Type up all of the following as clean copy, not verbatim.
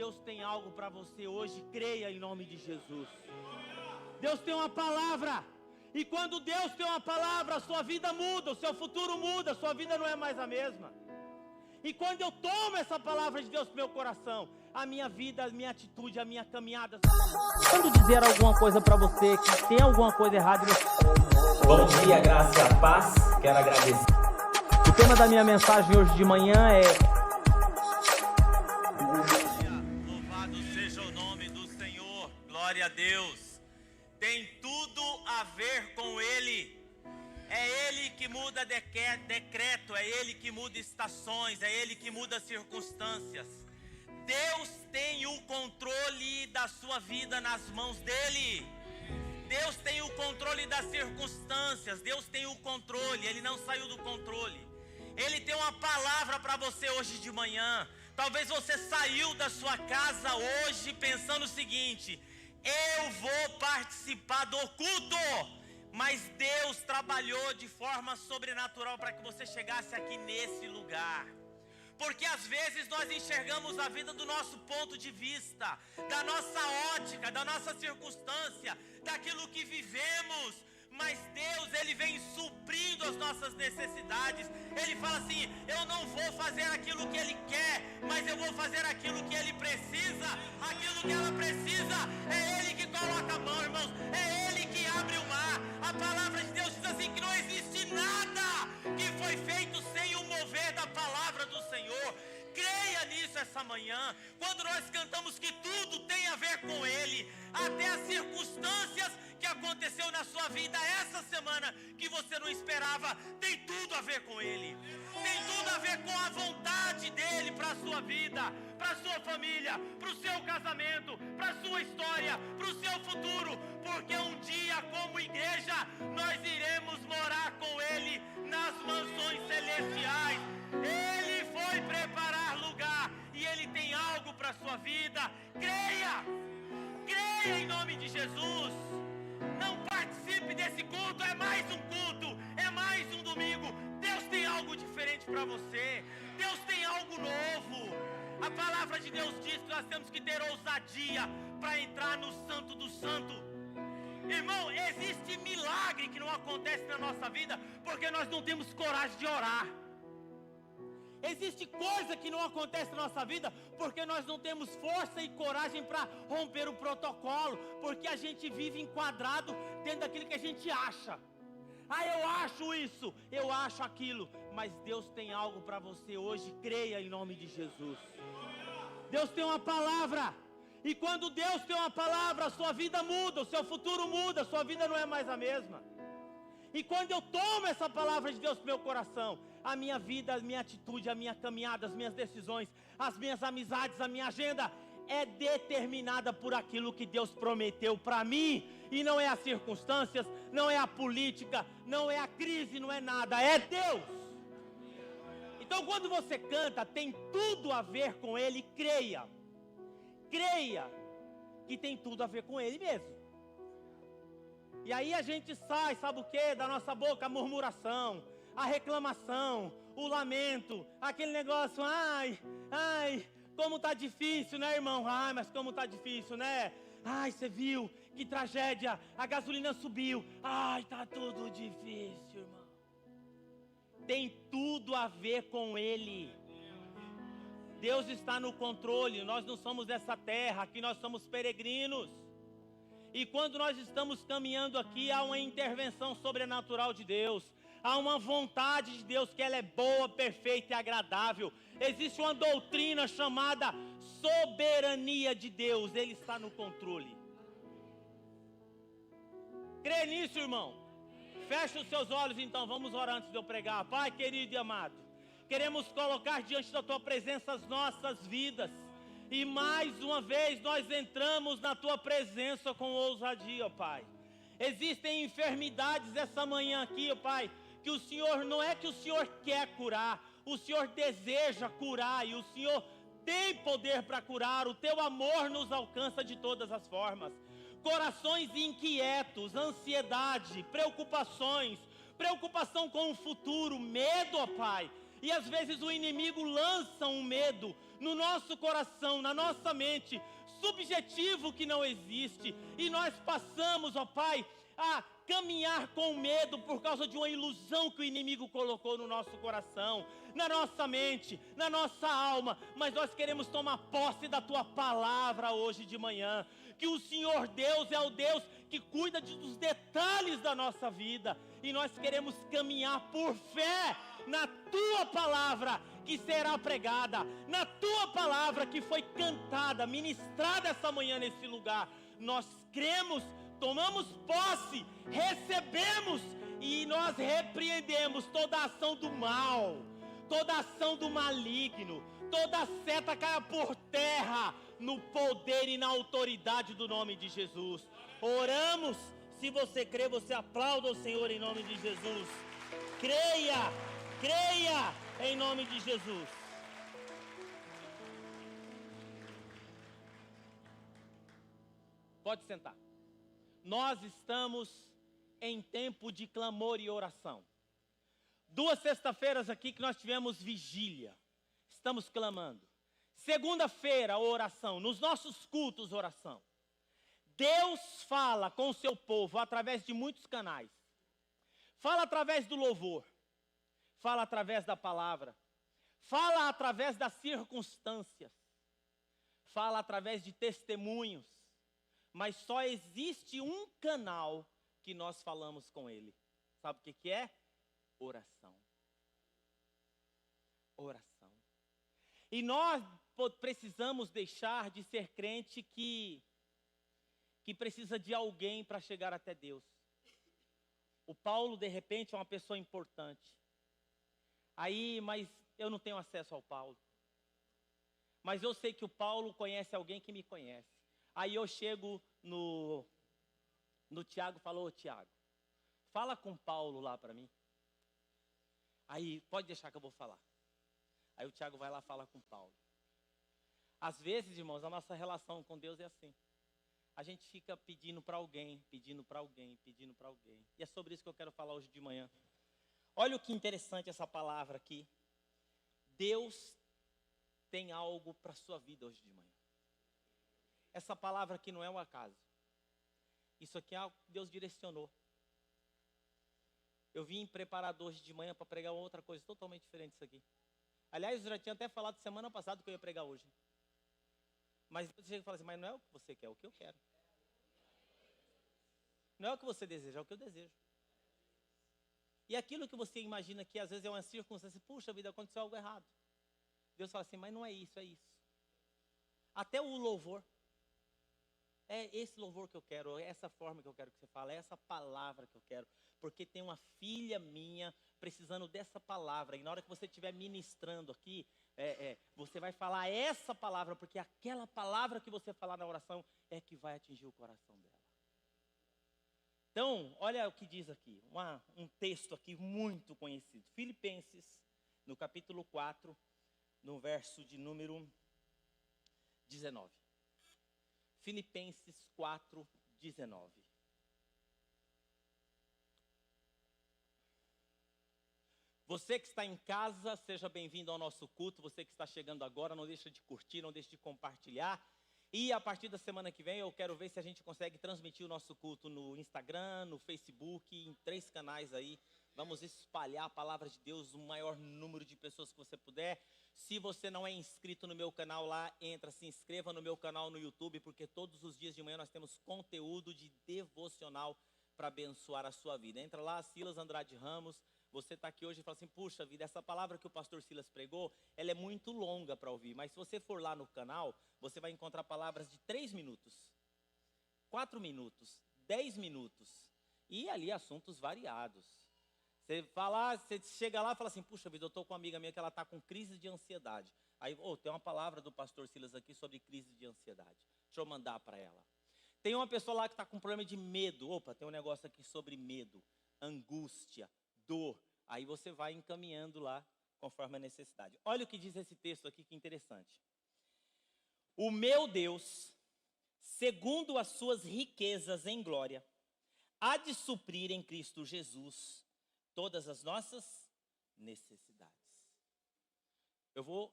Deus tem algo para você hoje, creia em nome de Jesus. Deus tem uma palavra. E quando Deus tem uma palavra, a sua vida muda, o seu futuro muda, a sua vida não é mais a mesma. E quando eu tomo essa palavra de Deus para o meu coração, a minha vida, a minha atitude, a minha caminhada. Quando dizer alguma coisa para você que tem alguma coisa errada, Bom dia, graça e a paz. Quero agradecer. o tema da minha mensagem hoje de manhã é: louvado seja o nome do Senhor, glória a Deus. Tem tudo a ver com Ele. É Ele que muda decreto, é Ele que muda estações, é Ele que muda circunstâncias. Deus tem o controle da sua vida nas mãos dEle. Deus tem o controle das circunstâncias, Deus tem o controle, Ele não saiu do controle. Ele tem uma palavra para você hoje de manhã. Talvez você saiu da sua casa hoje pensando o seguinte: eu vou participar do culto. Mas Deus trabalhou de forma sobrenatural para que você chegasse aqui nesse lugar. Porque às vezes nós enxergamos a vida do nosso ponto de vista, da nossa ótica, da nossa circunstância, daquilo que vivemos. Mas Deus, Ele vem suprindo as nossas necessidades. Ele fala assim: eu não vou fazer aquilo que Ele quer, mas eu vou fazer aquilo que Ele precisa. Aquilo que ela precisa, é Ele que coloca a mão, irmãos. É Ele que abre o mar. A palavra de Deus diz assim, que não existe nada que foi feito sem o mover da palavra do Senhor. Creia nisso essa manhã. Quando nós cantamos que tudo tem a ver com Ele, até as circunstâncias que aconteceu na sua vida essa semana, que você não esperava, tem tudo a ver com Ele. Tem tudo a ver com a vontade dEle para a sua vida, para a sua família, para o seu casamento, para a sua história, para o seu futuro. Porque um dia, como igreja, nós iremos morar com Ele nas mansões celestiais. Ele foi preparar lugar e Ele tem algo para a sua vida. Creia! Creia em nome de Jesus. Não participe desse culto, é mais um culto, é mais um domingo. Deus tem algo diferente para você. Deus tem algo novo. A palavra de Deus diz que nós temos que ter ousadia para entrar no Santo do Santo. Irmão, existe milagre que não acontece na nossa vida porque nós não temos coragem de orar. Existe coisa que não acontece na nossa vida porque nós não temos força e coragem para romper o protocolo, porque a gente vive enquadrado dentro daquilo que a gente acha. Ah, eu acho isso, eu acho aquilo, mas Deus tem algo para você hoje, creia em nome de Jesus. Deus tem uma palavra, e quando Deus tem uma palavra, a sua vida muda, o seu futuro muda, a sua vida não é mais a mesma. E quando eu tomo essa palavra de Deus para o meu coração, a minha vida, a minha atitude, a minha caminhada, as minhas decisões, as minhas amizades, a minha agenda é determinada por aquilo que Deus prometeu para mim. E não é as circunstâncias, não é a política, não é a crise, não é nada, é Deus. Então quando você canta, tem tudo a ver com Ele, creia. Creia que tem tudo a ver com Ele mesmo. E aí a gente sai, sabe o que? Da nossa boca a murmuração, a reclamação, o lamento, aquele negócio: ai, como tá difícil, né, irmão? Ai, mas como tá difícil, né? Ai, você viu, que tragédia, a gasolina subiu. Ai, tá tudo difícil, irmão. Tem tudo a ver com Ele. Deus está no controle, nós não somos dessa terra, aqui nós somos peregrinos. E quando nós estamos caminhando aqui, há uma intervenção sobrenatural de Deus. Há uma vontade de Deus que ela é boa, perfeita e agradável. Existe uma doutrina chamada soberania de Deus. Ele está no controle. Crê nisso, irmão? Fecha os seus olhos então, vamos orar antes de eu pregar. Pai querido e amado, queremos colocar diante da Tua presença as nossas vidas. E mais uma vez nós entramos na Tua presença com ousadia, ó Pai. Existem enfermidades essa manhã aqui, ó Pai, que o Senhor, não é que o Senhor quer curar, o Senhor deseja curar e o Senhor tem poder para curar. O Teu amor nos alcança de todas as formas. Corações inquietos, ansiedade, preocupações, preocupação com o futuro, medo, ó Pai. E às vezes o inimigo lança um medo no nosso coração, na nossa mente, subjetivo que não existe. E nós passamos, ó Pai, a caminhar com medo por causa de uma ilusão que o inimigo colocou no nosso coração, na nossa mente, na nossa alma. Mas nós queremos tomar posse da Tua palavra hoje de manhã, que o Senhor Deus é o Deus que cuida dos detalhes da nossa vida, e nós queremos caminhar por fé na Tua palavra que será pregada, na Tua palavra que foi cantada, ministrada essa manhã nesse lugar. Nós cremos, tomamos posse, recebemos, e nós repreendemos toda a ação do mal, toda a ação do maligno, toda seta caia por terra, no poder e na autoridade do nome de Jesus. Oramos. Se você crê, você aplauda o Senhor em nome de Jesus. Creia, creia em nome de Jesus. Pode sentar. Nós estamos em tempo de clamor e oração. 2 sexta-feiras aqui que nós tivemos vigília. Estamos clamando. Segunda-feira, oração. Nos nossos cultos, oração. Deus fala com o seu povo através de muitos canais. Fala através do louvor. Fala através da palavra. Fala através das circunstâncias. Fala através de testemunhos. Mas só existe um canal que nós falamos com Ele. Sabe o que é? Oração. Oração. E nós precisamos deixar de ser crente que precisa de alguém para chegar até Deus. O Paulo, de repente, é uma pessoa importante. Aí, mas eu não tenho acesso ao Paulo. Mas eu sei que o Paulo conhece alguém que me conhece. Aí eu chego no Tiago e falo: ô Tiago, fala com o Paulo lá para mim. Aí, pode deixar que eu vou falar. Aí o Tiago vai lá e fala com o Paulo. Às vezes, irmãos, a nossa relação com Deus é assim. A gente fica pedindo para alguém, pedindo para alguém, pedindo para alguém. E é sobre isso que eu quero falar hoje de manhã. Olha o que interessante essa palavra aqui. Deus tem algo para a sua vida hoje de manhã. Essa palavra aqui não é um acaso. Isso aqui é algo que Deus direcionou. Eu vim preparado hoje de manhã para pregar uma outra coisa totalmente diferente disso aqui. Aliás, eu já tinha até falado semana passada que eu ia pregar hoje. Mas você chega e fala assim: mas não é o que você quer, é o que eu quero. Não é o que você deseja, é o que eu desejo. E aquilo que você imagina que às vezes é uma circunstância, puxa vida, aconteceu algo errado. Deus fala assim: mas não é isso, é isso. Até o louvor. É esse louvor que eu quero, é essa forma que eu quero que você fale, é essa palavra que eu quero. Porque tem uma filha minha precisando dessa palavra. E na hora que você estiver ministrando aqui, você vai falar essa palavra, porque aquela palavra que você falar na oração é que vai atingir o coração dela. Então, olha o que diz aqui, um texto aqui muito conhecido. Filipenses, no capítulo 4, no verso de número 19. Filipenses 4, 19. Você que está em casa, seja bem-vindo ao nosso culto. Você que está chegando agora, não deixa de curtir, não deixa de compartilhar. E a partir da semana que vem, eu quero ver se a gente consegue transmitir o nosso culto no Instagram, no Facebook, em 3 canais aí. Vamos espalhar a palavra de Deus, o maior número de pessoas que você puder. Se você não é inscrito no meu canal lá, entra, se inscreva no meu canal no YouTube, porque todos os dias de manhã nós temos conteúdo de devocional para abençoar a sua vida. Entra lá, Silas Andrade Ramos. Você está aqui hoje e fala assim: puxa vida, essa palavra que o pastor Silas pregou, ela é muito longa para ouvir. Mas se você for lá no canal, você vai encontrar palavras de 3 minutos, 4 minutos, 10 minutos. E ali assuntos variados. Você chega lá e fala assim: puxa vida, eu estou com uma amiga minha que ela está com crise de ansiedade. Aí, tem uma palavra do pastor Silas aqui sobre crise de ansiedade. Deixa eu mandar para ela. Tem uma pessoa lá que está com problema de medo. Tem um negócio aqui sobre medo, angústia, dor. Aí você vai encaminhando lá conforme a necessidade. Olha o que diz esse texto aqui, que interessante. O meu Deus, segundo as suas riquezas em glória, há de suprir em Cristo Jesus todas as nossas necessidades.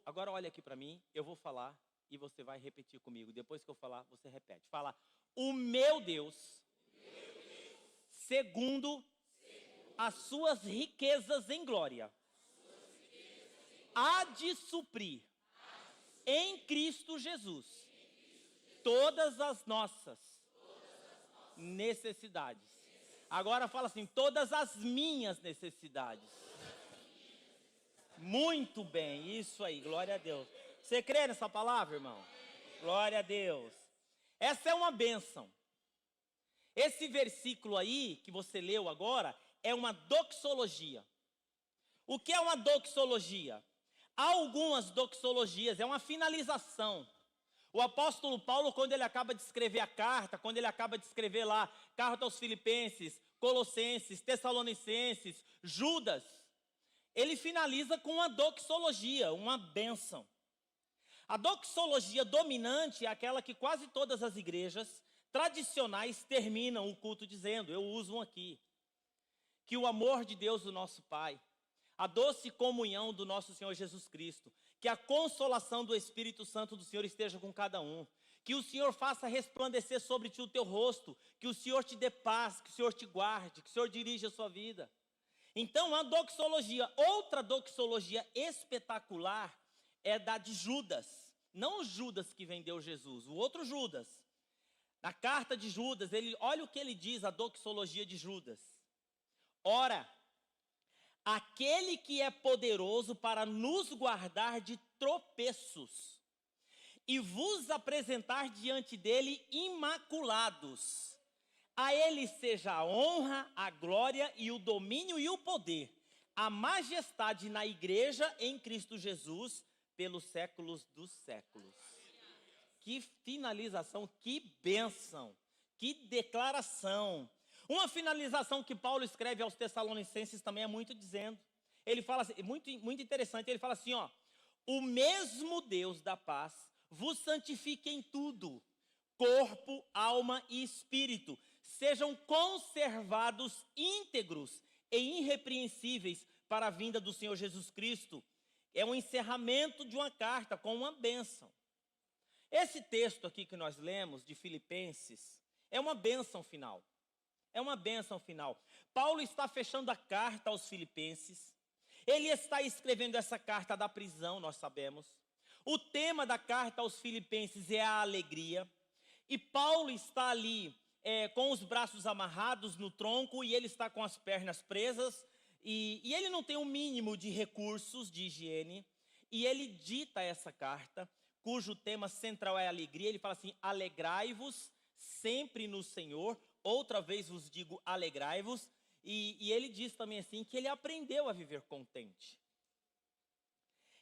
Agora olha aqui para mim, eu vou falar e você vai repetir comigo. Depois que eu falar, você repete. Fala, o meu Deus, segundo as suas riquezas em glória, há de suprir em Cristo Jesus todas as nossas necessidades. Agora fala assim, todas as minhas necessidades. Muito bem, isso aí, glória a Deus. Você crê nessa palavra, irmão? Glória a Deus. Essa é uma bênção. Esse versículo aí, que você leu agora, é uma doxologia. O que é uma doxologia? Há algumas doxologias, é uma finalização. O apóstolo Paulo, quando ele acaba de escrever a carta, quando ele acaba de escrever lá, carta aos Filipenses, Colossenses, Tessalonicenses, Judas, ele finaliza com uma doxologia, uma bênção. A doxologia dominante é aquela que quase todas as igrejas tradicionais terminam o culto dizendo, eu uso um aqui, que o amor de Deus, o nosso Pai, a doce comunhão do nosso Senhor Jesus Cristo, que a consolação do Espírito Santo do Senhor esteja com cada um, que o Senhor faça resplandecer sobre ti o teu rosto, que o Senhor te dê paz, que o Senhor te guarde, que o Senhor dirija a sua vida. Então, a doxologia, outra doxologia espetacular é da de Judas, não o Judas que vendeu Jesus, o outro Judas. Na carta de Judas, olha o que ele diz, a doxologia de Judas. Ora, aquele que é poderoso para nos guardar de tropeços e vos apresentar diante dele imaculados. A ele seja a honra, a glória e o domínio e o poder, a majestade na igreja em Cristo Jesus, pelos séculos dos séculos. Que finalização, que bênção, que declaração. Uma finalização que Paulo escreve aos Tessalonicenses também é muito dizendo. Ele fala assim, muito interessante, ele fala assim, ó, o mesmo Deus da paz vos santifique em tudo, corpo, alma e espírito, sejam conservados íntegros e irrepreensíveis para a vinda do Senhor Jesus Cristo. É um encerramento de uma carta com uma bênção. Esse texto aqui que nós lemos, de Filipenses, é uma bênção final. É uma bênção final. Paulo está fechando a carta aos Filipenses. Ele está escrevendo essa carta da prisão, nós sabemos. O tema da carta aos Filipenses é a alegria. E Paulo está ali com os braços amarrados no tronco e ele está com as pernas presas. E ele não tem o mínimo de recursos de higiene. E ele dita essa carta, cujo tema central é a alegria. Ele fala assim, alegrai-vos sempre no Senhor. Outra vez vos digo, alegrai-vos. E ele diz também assim, que ele aprendeu a viver contente.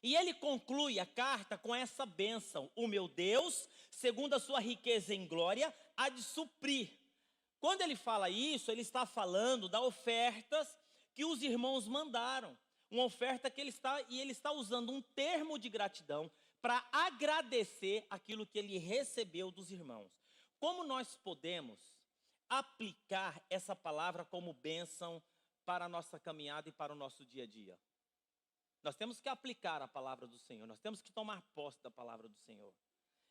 E ele conclui a carta com essa bênção. O meu Deus, segundo a sua riqueza em glória, há de suprir. Quando ele fala isso, ele está falando das ofertas que os irmãos mandaram. Uma oferta que ele está usando um termo de gratidão para agradecer aquilo que ele recebeu dos irmãos. Como nós podemos aplicar essa palavra como bênção para a nossa caminhada e para o nosso dia a dia? Nós temos que aplicar a palavra do Senhor, nós temos que tomar posse da palavra do Senhor.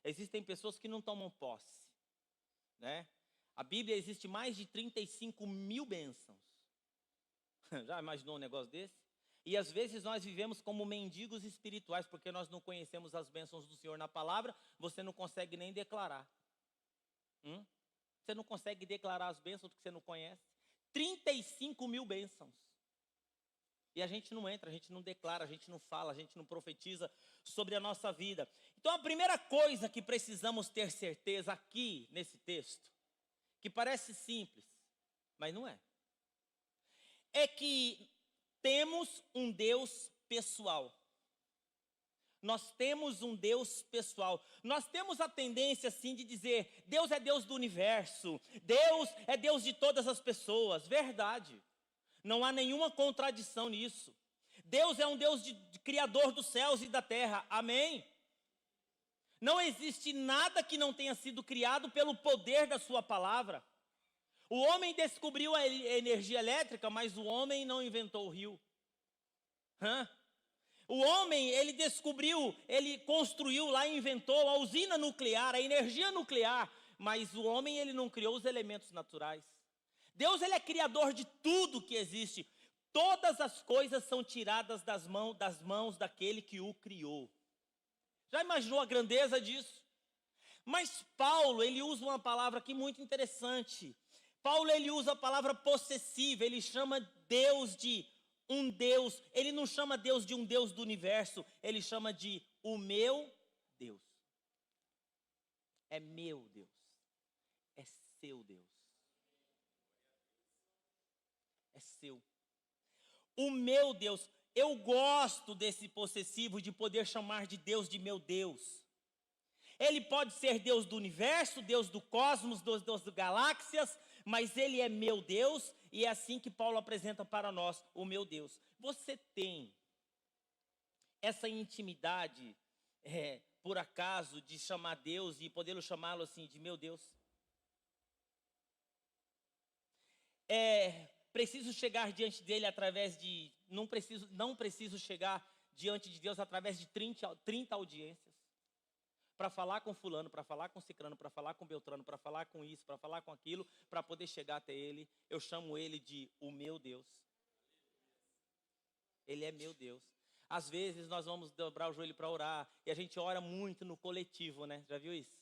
Existem pessoas que não tomam posse, né? A Bíblia existe mais de 35 mil bênçãos. Já imaginou um negócio desse? E às vezes nós vivemos como mendigos espirituais, porque nós não conhecemos as bênçãos do Senhor na palavra, você não consegue nem declarar. Você não consegue declarar as bênçãos porque você não conhece. 35 mil bênçãos. E a gente não entra, a gente não declara, a gente não fala, a gente não profetiza sobre a nossa vida. Então a primeira coisa que precisamos ter certeza aqui nesse texto, que parece simples, mas não é, é que temos um Deus pessoal. Nós temos um Deus pessoal. Nós temos a tendência assim de dizer, Deus é Deus do universo, Deus é Deus de todas as pessoas. Verdade. Não há nenhuma contradição nisso. Deus é um Deus de criador dos céus e da terra. Amém? Não existe nada que não tenha sido criado pelo poder da sua palavra. O homem descobriu a energia elétrica, mas o homem não inventou o rio. O homem, ele descobriu, ele construiu lá, inventou a usina nuclear, a energia nuclear, mas o homem, ele não criou os elementos naturais. Deus, ele é criador de tudo que existe. Todas as coisas são tiradas das mãos daquele que o criou. Já imaginou a grandeza disso? Mas Paulo, ele usa uma palavra aqui muito interessante. Paulo, ele usa a palavra possessiva, ele chama Deus de um Deus. Ele não chama Deus de um Deus do universo, ele chama de o meu Deus. É meu Deus, é seu Deus. É seu. O meu Deus, eu gosto desse possessivo de poder chamar de Deus de meu Deus. Ele pode ser Deus do universo, Deus do cosmos, Deus das galáxias, mas ele é meu Deus, e é assim que Paulo apresenta para nós, o meu Deus. Você tem essa intimidade, por acaso, de chamar Deus e poder chamá-lo assim de meu Deus? Preciso chegar diante dele através de... Não preciso chegar diante de Deus através de 30 audiências. Para falar com fulano, para falar com cicrano, para falar com beltrano, para falar com isso, para falar com aquilo, para poder chegar até ele. Eu chamo ele de o meu Deus. Ele é meu Deus. Às vezes nós vamos dobrar o joelho para orar, e a gente ora muito no coletivo, né? Já viu isso?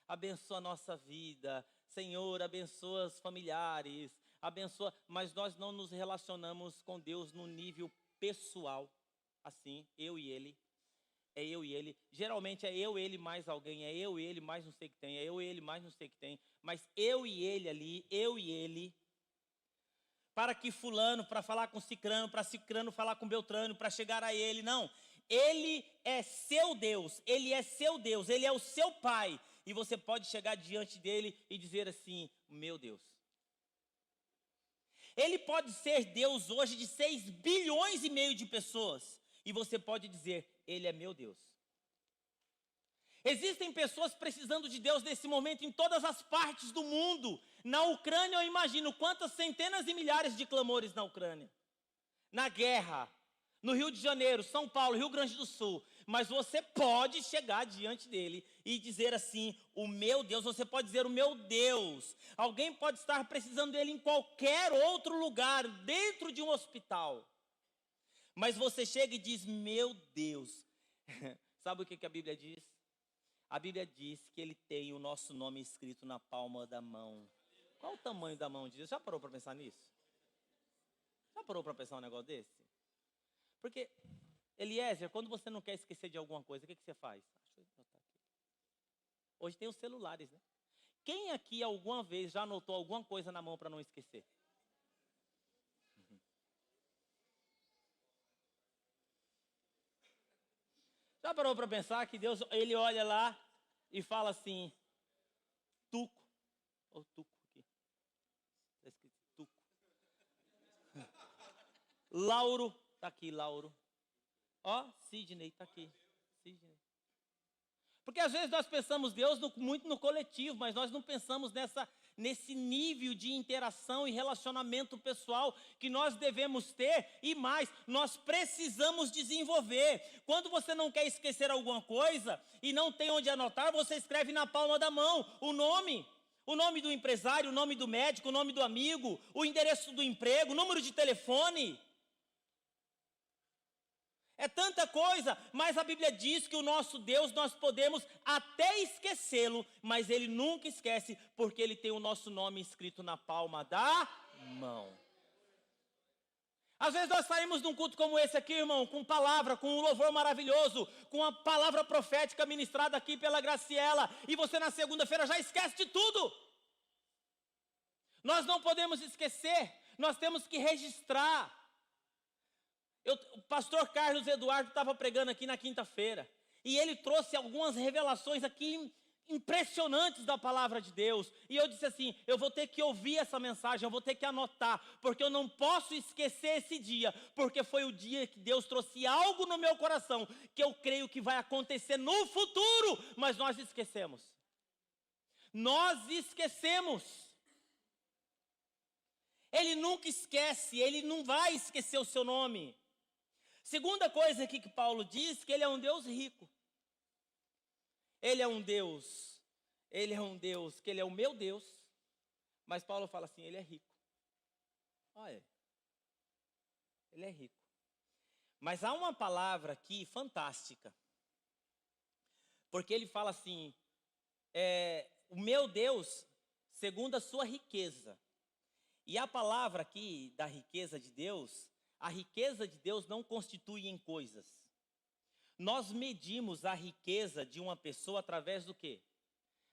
Abençoa a nossa vida, Senhor, abençoa os familiares, abençoa, mas nós não nos relacionamos com Deus no nível pessoal, assim, eu e ele. É eu e ele, geralmente é eu, ele mais alguém, é eu e ele mais não sei o que tem, é eu e ele mais não sei o que tem, mas eu e ele ali, eu e ele, para que fulano, para falar com cicrano, para cicrano falar com beltrano, para chegar a ele, não, ele é seu Deus, ele é seu Deus, ele é o seu pai, e você pode chegar diante dele e dizer assim, meu Deus. Ele pode ser Deus hoje de 6 bilhões e meio de pessoas, e você pode dizer, ele é meu Deus. Existem pessoas precisando de Deus nesse momento em todas as partes do mundo. Na Ucrânia, eu imagino quantas centenas e milhares de clamores na Ucrânia. Na guerra, no Rio de Janeiro, São Paulo, Rio Grande do Sul. Mas você pode chegar diante dele e dizer assim, o meu Deus, você pode dizer o meu Deus. Alguém pode estar precisando dele em qualquer outro lugar, dentro de um hospital. Mas você chega e diz, meu Deus. Sabe o que a Bíblia diz? A Bíblia diz que ele tem o nosso nome escrito na palma da mão. Qual o tamanho da mão de Deus? Já parou para pensar nisso? Já parou para pensar um negócio desse? Porque, Eliezer, quando você não quer esquecer de alguma coisa, o que você faz? Deixa eu anotar aqui. Hoje tem os celulares, né? Quem aqui alguma vez já anotou alguma coisa na mão para não esquecer? Já parou para pensar que Deus, ele olha lá e fala assim, Tuco, ou Tuco aqui, está escrito Tuco. Lauro, está aqui Lauro. Ó, Sidney, está aqui, Sidney. Porque às vezes nós pensamos Deus muito no coletivo, mas nós não pensamos nesse nível de interação e relacionamento pessoal que nós devemos ter e mais, nós precisamos desenvolver. Quando você não quer esquecer alguma coisa e não tem onde anotar, você escreve na palma da mão o nome do empresário, o nome do médico, o nome do amigo, o endereço do emprego, o número de telefone. É tanta coisa, mas a Bíblia diz que o nosso Deus, nós podemos até esquecê-lo, mas ele nunca esquece, porque ele tem o nosso nome escrito na palma da mão. Às vezes nós saímos de um culto como esse aqui, irmão, com palavra, com um louvor maravilhoso, com a palavra profética ministrada aqui pela Graciela, e você na segunda-feira já esquece de tudo. Nós não podemos esquecer, nós temos que registrar. O pastor Carlos Eduardo estava pregando aqui na quinta-feira, e ele trouxe algumas revelações aqui impressionantes da palavra de Deus, e eu disse assim, eu vou ter que ouvir essa mensagem, eu vou ter que anotar, porque eu não posso esquecer esse dia, porque foi o dia que Deus trouxe algo no meu coração, que eu creio que vai acontecer no futuro, mas nós esquecemos. Nós esquecemos. Ele nunca esquece, ele não vai esquecer o seu nome. Segunda coisa aqui que Paulo diz, que ele é um Deus rico. Ele é um Deus que ele é o meu Deus, mas Paulo fala assim, ele é rico. Olha, ele é rico. Mas há uma palavra aqui fantástica, porque ele fala assim, o meu Deus, segundo a sua riqueza. E a palavra aqui da riqueza de Deus, a riqueza de Deus não constitui em coisas. Nós medimos a riqueza de uma pessoa através do quê?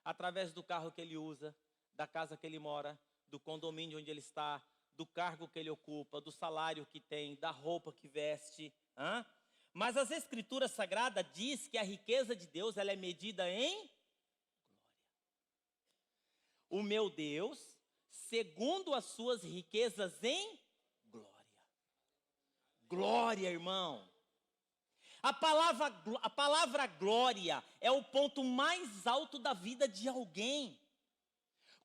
Através do carro que ele usa, da casa que ele mora, do condomínio onde ele está, do cargo que ele ocupa, do salário que tem, da roupa que veste. Mas as Escrituras Sagradas diz que a riqueza de Deus ela é medida em glória. O meu Deus, segundo as suas riquezas em glória. Glória, irmão. A palavra glória é o ponto mais alto da vida de alguém.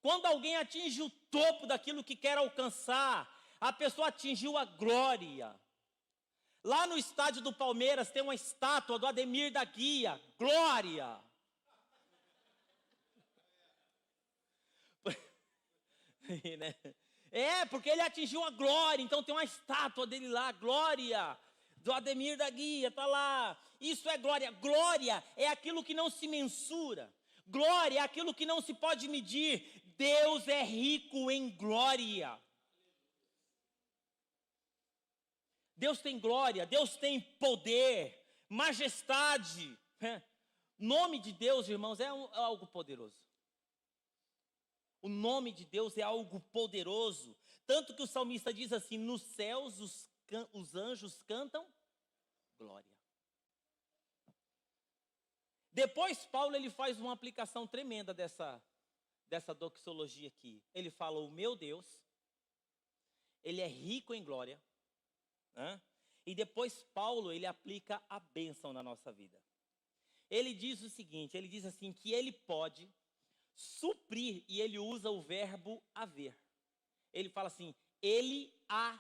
Quando alguém atinge o topo daquilo que quer alcançar, a pessoa atingiu a glória. Lá no estádio do Palmeiras tem uma estátua do Ademir da Guia, glória. Porque ele atingiu a glória, então tem uma estátua dele lá, glória. Do Ademir da Guia, está lá. Isso é glória. Glória é aquilo que não se mensura. Glória é aquilo que não se pode medir. Deus é rico em glória. Deus tem glória, Deus tem poder, majestade. Nome de Deus, irmãos, é algo poderoso. O nome de Deus é algo poderoso. Tanto que o salmista diz assim, nos céus os anjos cantam glória. Depois Paulo ele faz uma aplicação tremenda dessa doxologia aqui. Ele fala, o meu Deus, ele é rico em glória. E depois Paulo ele aplica a bênção na nossa vida. Ele diz o seguinte, ele diz assim, que ele pode suprir, e ele usa o verbo haver. Ele fala assim, ele há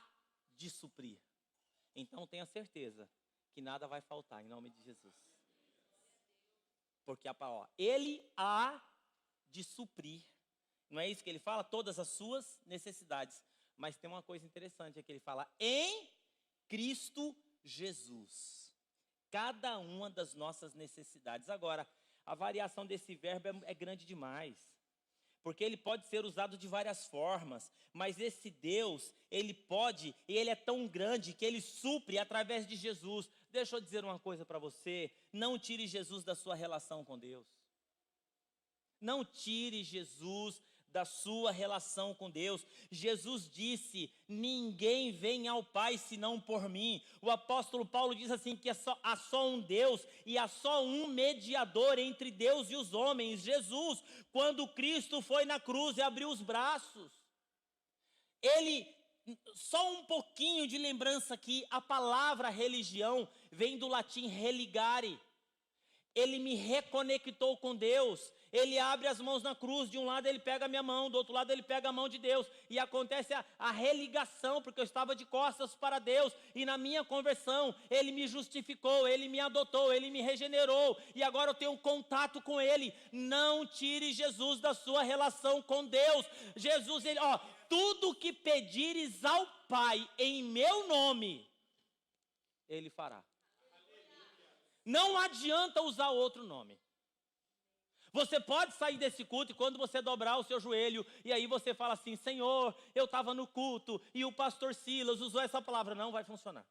de suprir. Então tenha certeza que nada vai faltar em nome de Jesus. Porque a palavra, ele há de suprir. Não é isso que ele fala? Todas as suas necessidades. Mas tem uma coisa interessante aqui, ele fala, em Cristo Jesus. Cada uma das nossas necessidades. Agora, a variação desse verbo é grande demais. Porque ele pode ser usado de várias formas, mas esse Deus, ele pode, e ele é tão grande que ele supre através de Jesus. Deixa eu dizer uma coisa para você, não tire Jesus da sua relação com Deus. Não tire Jesus da sua relação com Deus. Jesus disse, ninguém vem ao Pai senão por mim. O apóstolo Paulo diz assim, que há só um Deus e há só um mediador entre Deus e os homens, Jesus. Quando Cristo foi na cruz e abriu os braços, só um pouquinho de lembrança aqui, a palavra religião vem do latim religare. Ele me reconectou com Deus. Ele abre as mãos na cruz, de um lado ele pega a minha mão, do outro lado ele pega a mão de Deus, e acontece a religação, porque eu estava de costas para Deus, e na minha conversão, ele me justificou, ele me adotou, ele me regenerou, e agora eu tenho contato com ele. Não tire Jesus da sua relação com Deus. Jesus, tudo que pedires ao Pai em meu nome, ele fará. Não adianta usar outro nome. Você pode sair desse culto e quando você dobrar o seu joelho, e aí você fala assim, Senhor, eu estava no culto e o pastor Silas usou essa palavra. Não vai funcionar.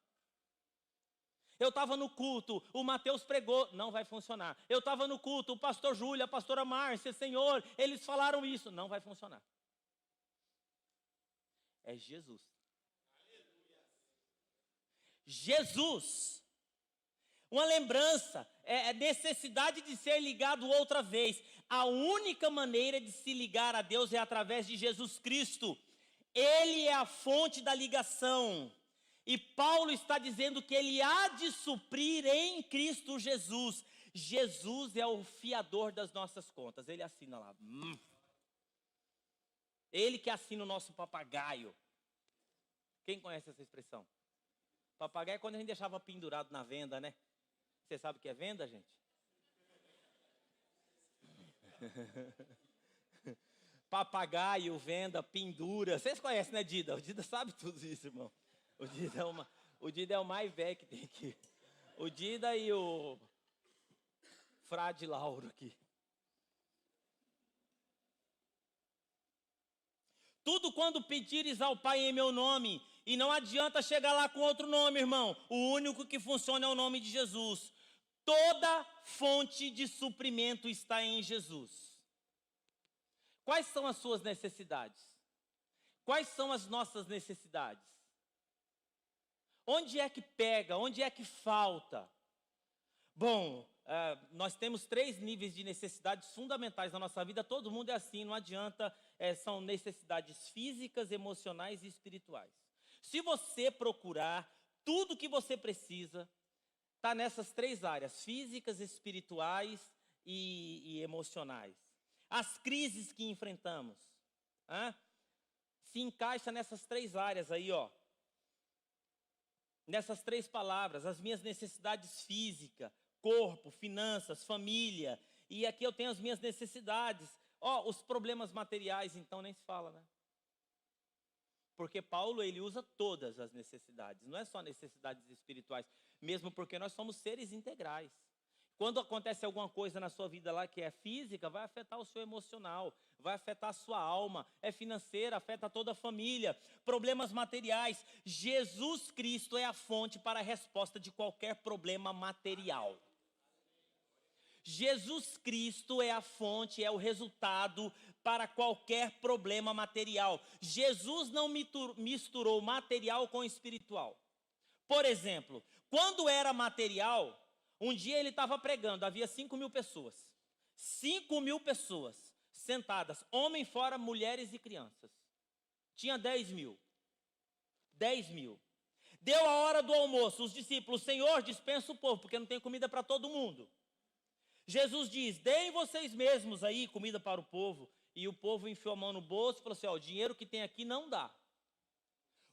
Eu estava no culto, o Mateus pregou. Não vai funcionar. Eu estava no culto, o pastor Júlio, a pastora Márcia, Senhor, eles falaram isso. Não vai funcionar. É Jesus. Jesus. Uma lembrança, necessidade de ser ligado outra vez. A única maneira de se ligar a Deus é através de Jesus Cristo. Ele é a fonte da ligação. E Paulo está dizendo que ele há de suprir em Cristo Jesus. Jesus é o fiador das nossas contas. Ele assina lá. Ele que assina o nosso papagaio. Quem conhece essa expressão? Papagaio é quando a gente deixava pendurado na venda, né? Você sabe o que é venda, gente? Papagaio, venda, pendura. Vocês conhecem, né, Dida? O Dida sabe tudo isso, irmão. O Dida é o mais velho que tem aqui. O Dida e o Frade Lauro aqui. Tudo quando pedires ao Pai em meu nome. E não adianta chegar lá com outro nome, irmão. O único que funciona é o nome de Jesus. Toda fonte de suprimento está em Jesus. Quais são as suas necessidades? Quais são as nossas necessidades? Onde é que pega? Onde é que falta? Bom, nós temos 3 níveis de necessidades fundamentais na nossa vida. Todo mundo é assim, não adianta. São necessidades físicas, emocionais e espirituais. Se você procurar, tudo que você precisa está nessas 3 áreas: físicas, espirituais e emocionais. As crises que enfrentamos se encaixa nessas 3 áreas aí, ó. Nessas 3 palavras: as minhas necessidades físicas, corpo, finanças, família. E aqui eu tenho as minhas necessidades. Os problemas materiais, então, nem se fala, né? Porque Paulo, ele usa todas as necessidades. Não é só necessidades espirituais. Mesmo porque nós somos seres integrais. Quando acontece alguma coisa na sua vida lá que é física, vai afetar o seu emocional, vai afetar a sua alma, é financeira, afeta toda a família. Problemas materiais. Jesus Cristo é a fonte para a resposta de qualquer problema material. Jesus Cristo é a fonte, é o resultado para qualquer problema material. Jesus não misturou material com espiritual. Por exemplo, quando era material, um dia ele estava pregando, havia 5.000 pessoas. 5.000 pessoas sentadas, homem fora, mulheres e crianças. Tinha 10.000. 10.000. Deu a hora do almoço, os discípulos: Senhor, dispensa o povo, porque não tem comida para todo mundo. Jesus diz: deem vocês mesmos aí comida para o povo. E o povo enfiou a mão no bolso e falou assim: o dinheiro que tem aqui não dá.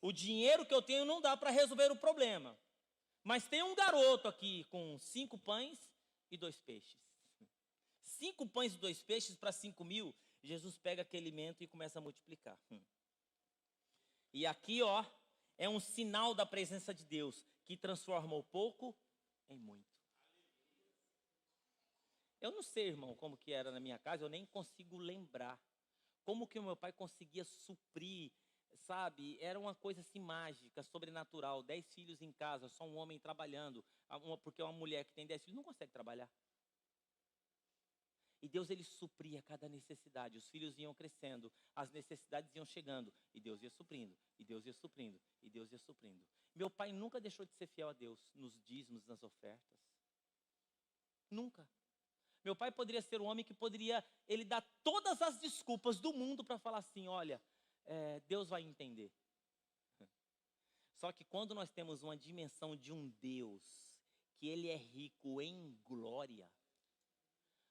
O dinheiro que eu tenho não dá para resolver o problema. Mas tem um garoto aqui com 5 pães e 2 peixes. 5 pães e 2 peixes para 5.000. Jesus pega aquele alimento e começa a multiplicar. E aqui, é um sinal da presença de Deus, que transforma o pouco em muito. Eu não sei, irmão, como que era na minha casa, eu nem consigo lembrar. Como que o meu pai conseguia suprir, sabe? Era uma coisa assim mágica, sobrenatural. 10 filhos em casa, só um homem trabalhando. Porque uma mulher que tem 10 filhos não consegue trabalhar. E Deus, ele supria cada necessidade. Os filhos iam crescendo, as necessidades iam chegando. E Deus ia suprindo, e Deus ia suprindo, e Deus ia suprindo. Meu pai nunca deixou de ser fiel a Deus nos dízimos, nas ofertas. Nunca. Meu pai poderia ser um homem que poderia, ele dar todas as desculpas do mundo para falar assim: olha, Deus vai entender. Só que quando nós temos uma dimensão de um Deus, que ele é rico em glória,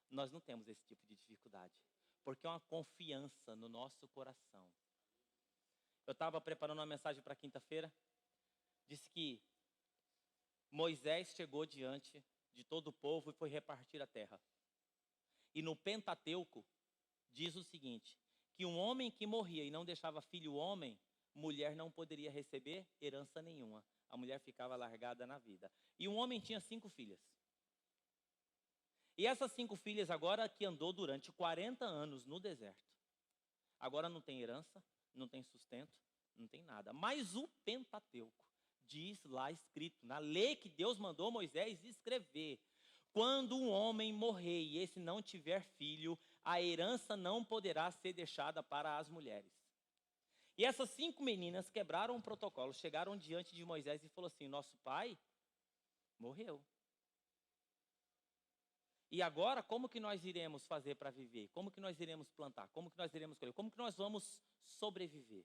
nós não temos esse tipo de dificuldade. Porque é uma confiança no nosso coração. Eu estava preparando uma mensagem para quinta-feira. Disse que Moisés chegou diante de todo o povo e foi repartir a terra. E no Pentateuco diz o seguinte: que um homem que morria e não deixava filho homem, mulher não poderia receber herança nenhuma. A mulher ficava largada na vida. E um homem tinha 5 filhas. E essas 5 filhas agora que andou durante 40 anos no deserto. Agora não tem herança, não tem sustento, não tem nada. Mas o Pentateuco diz lá escrito, na lei que Deus mandou Moisés escrever: quando um homem morrer e esse não tiver filho, a herança não poderá ser deixada para as mulheres. E essas 5 meninas quebraram o protocolo, chegaram diante de Moisés e falaram assim: nosso pai morreu. E agora, como que nós iremos fazer para viver? Como que nós iremos plantar? Como que nós iremos colher? Como que nós vamos sobreviver?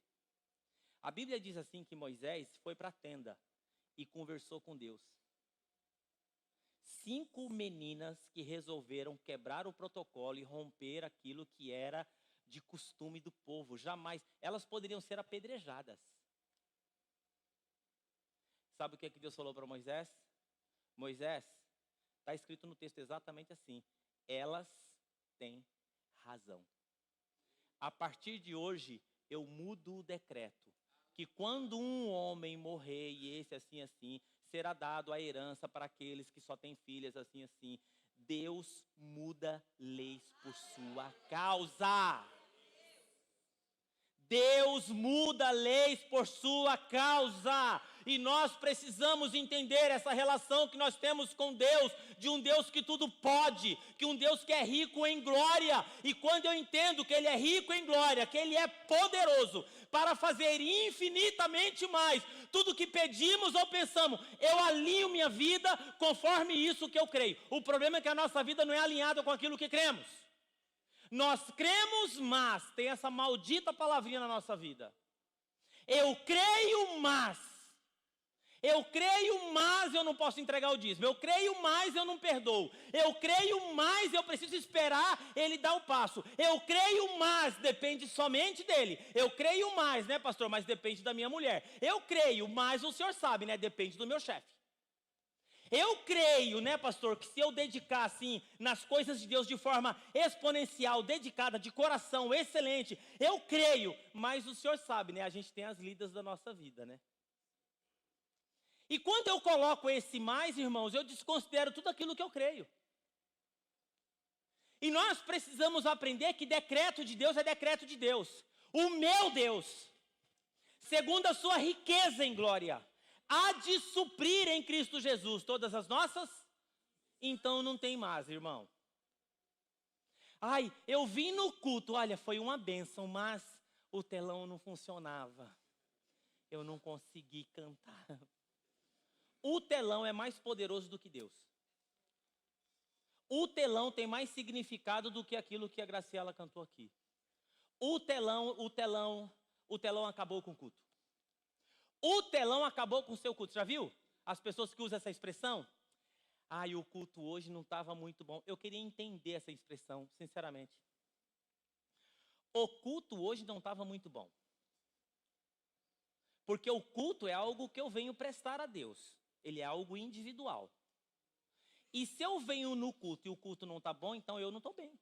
A Bíblia diz assim que Moisés foi para a tenda e conversou com Deus. 5 meninas que resolveram quebrar o protocolo e romper aquilo que era de costume do povo. Jamais, elas poderiam ser apedrejadas. Sabe o que Deus falou para Moisés? Moisés, está escrito no texto exatamente assim: elas têm razão. A partir de hoje, eu mudo o decreto, que quando um homem morrer, e esse assim, será dado a herança para aqueles que só têm filhas assim. Deus muda leis por sua causa. Deus muda leis por sua causa. E nós precisamos entender essa relação que nós temos com Deus, de um Deus que tudo pode, que um Deus que é rico em glória. E quando eu entendo que Ele é rico em glória, que Ele é poderoso para fazer infinitamente mais tudo que pedimos ou pensamos, eu alinho minha vida conforme isso que eu creio. O problema é que a nossa vida não é alinhada com aquilo que cremos. Nós cremos, mas tem essa maldita palavrinha na nossa vida. Eu creio, mas eu não posso entregar o dízimo. Eu creio, mas eu não perdoo. Eu creio, mas eu preciso esperar ele dar o passo. Eu creio, mas depende somente dele. Eu creio mais, né, pastor? Mas depende da minha mulher. Eu creio, mas o senhor sabe, né? Depende do meu chefe. Eu creio, né, pastor, que se eu dedicar, assim, nas coisas de Deus de forma exponencial, dedicada, de coração, excelente, eu creio, mas o senhor sabe, né, a gente tem as lidas da nossa vida, né? E quando eu coloco esse mais, irmãos, eu desconsidero tudo aquilo que eu creio. E nós precisamos aprender que decreto de Deus é decreto de Deus. O meu Deus, segundo a sua riqueza em glória, há de suprir em Cristo Jesus todas as nossas, então não tem mais, irmão. Ai, eu vim no culto, olha, foi uma bênção, mas o telão não funcionava. Eu não consegui cantar. O telão é mais poderoso do que Deus. O telão tem mais significado do que aquilo que a Graciela cantou aqui. O telão acabou com o culto. O telão acabou com o seu culto. Já viu? As pessoas que usam essa expressão. Ai, o culto hoje não estava muito bom. Eu queria entender essa expressão, sinceramente. O culto hoje não estava muito bom. Porque o culto é algo que eu venho prestar a Deus. Ele é algo individual. E se eu venho no culto e o culto não está bom, então eu não estou bem.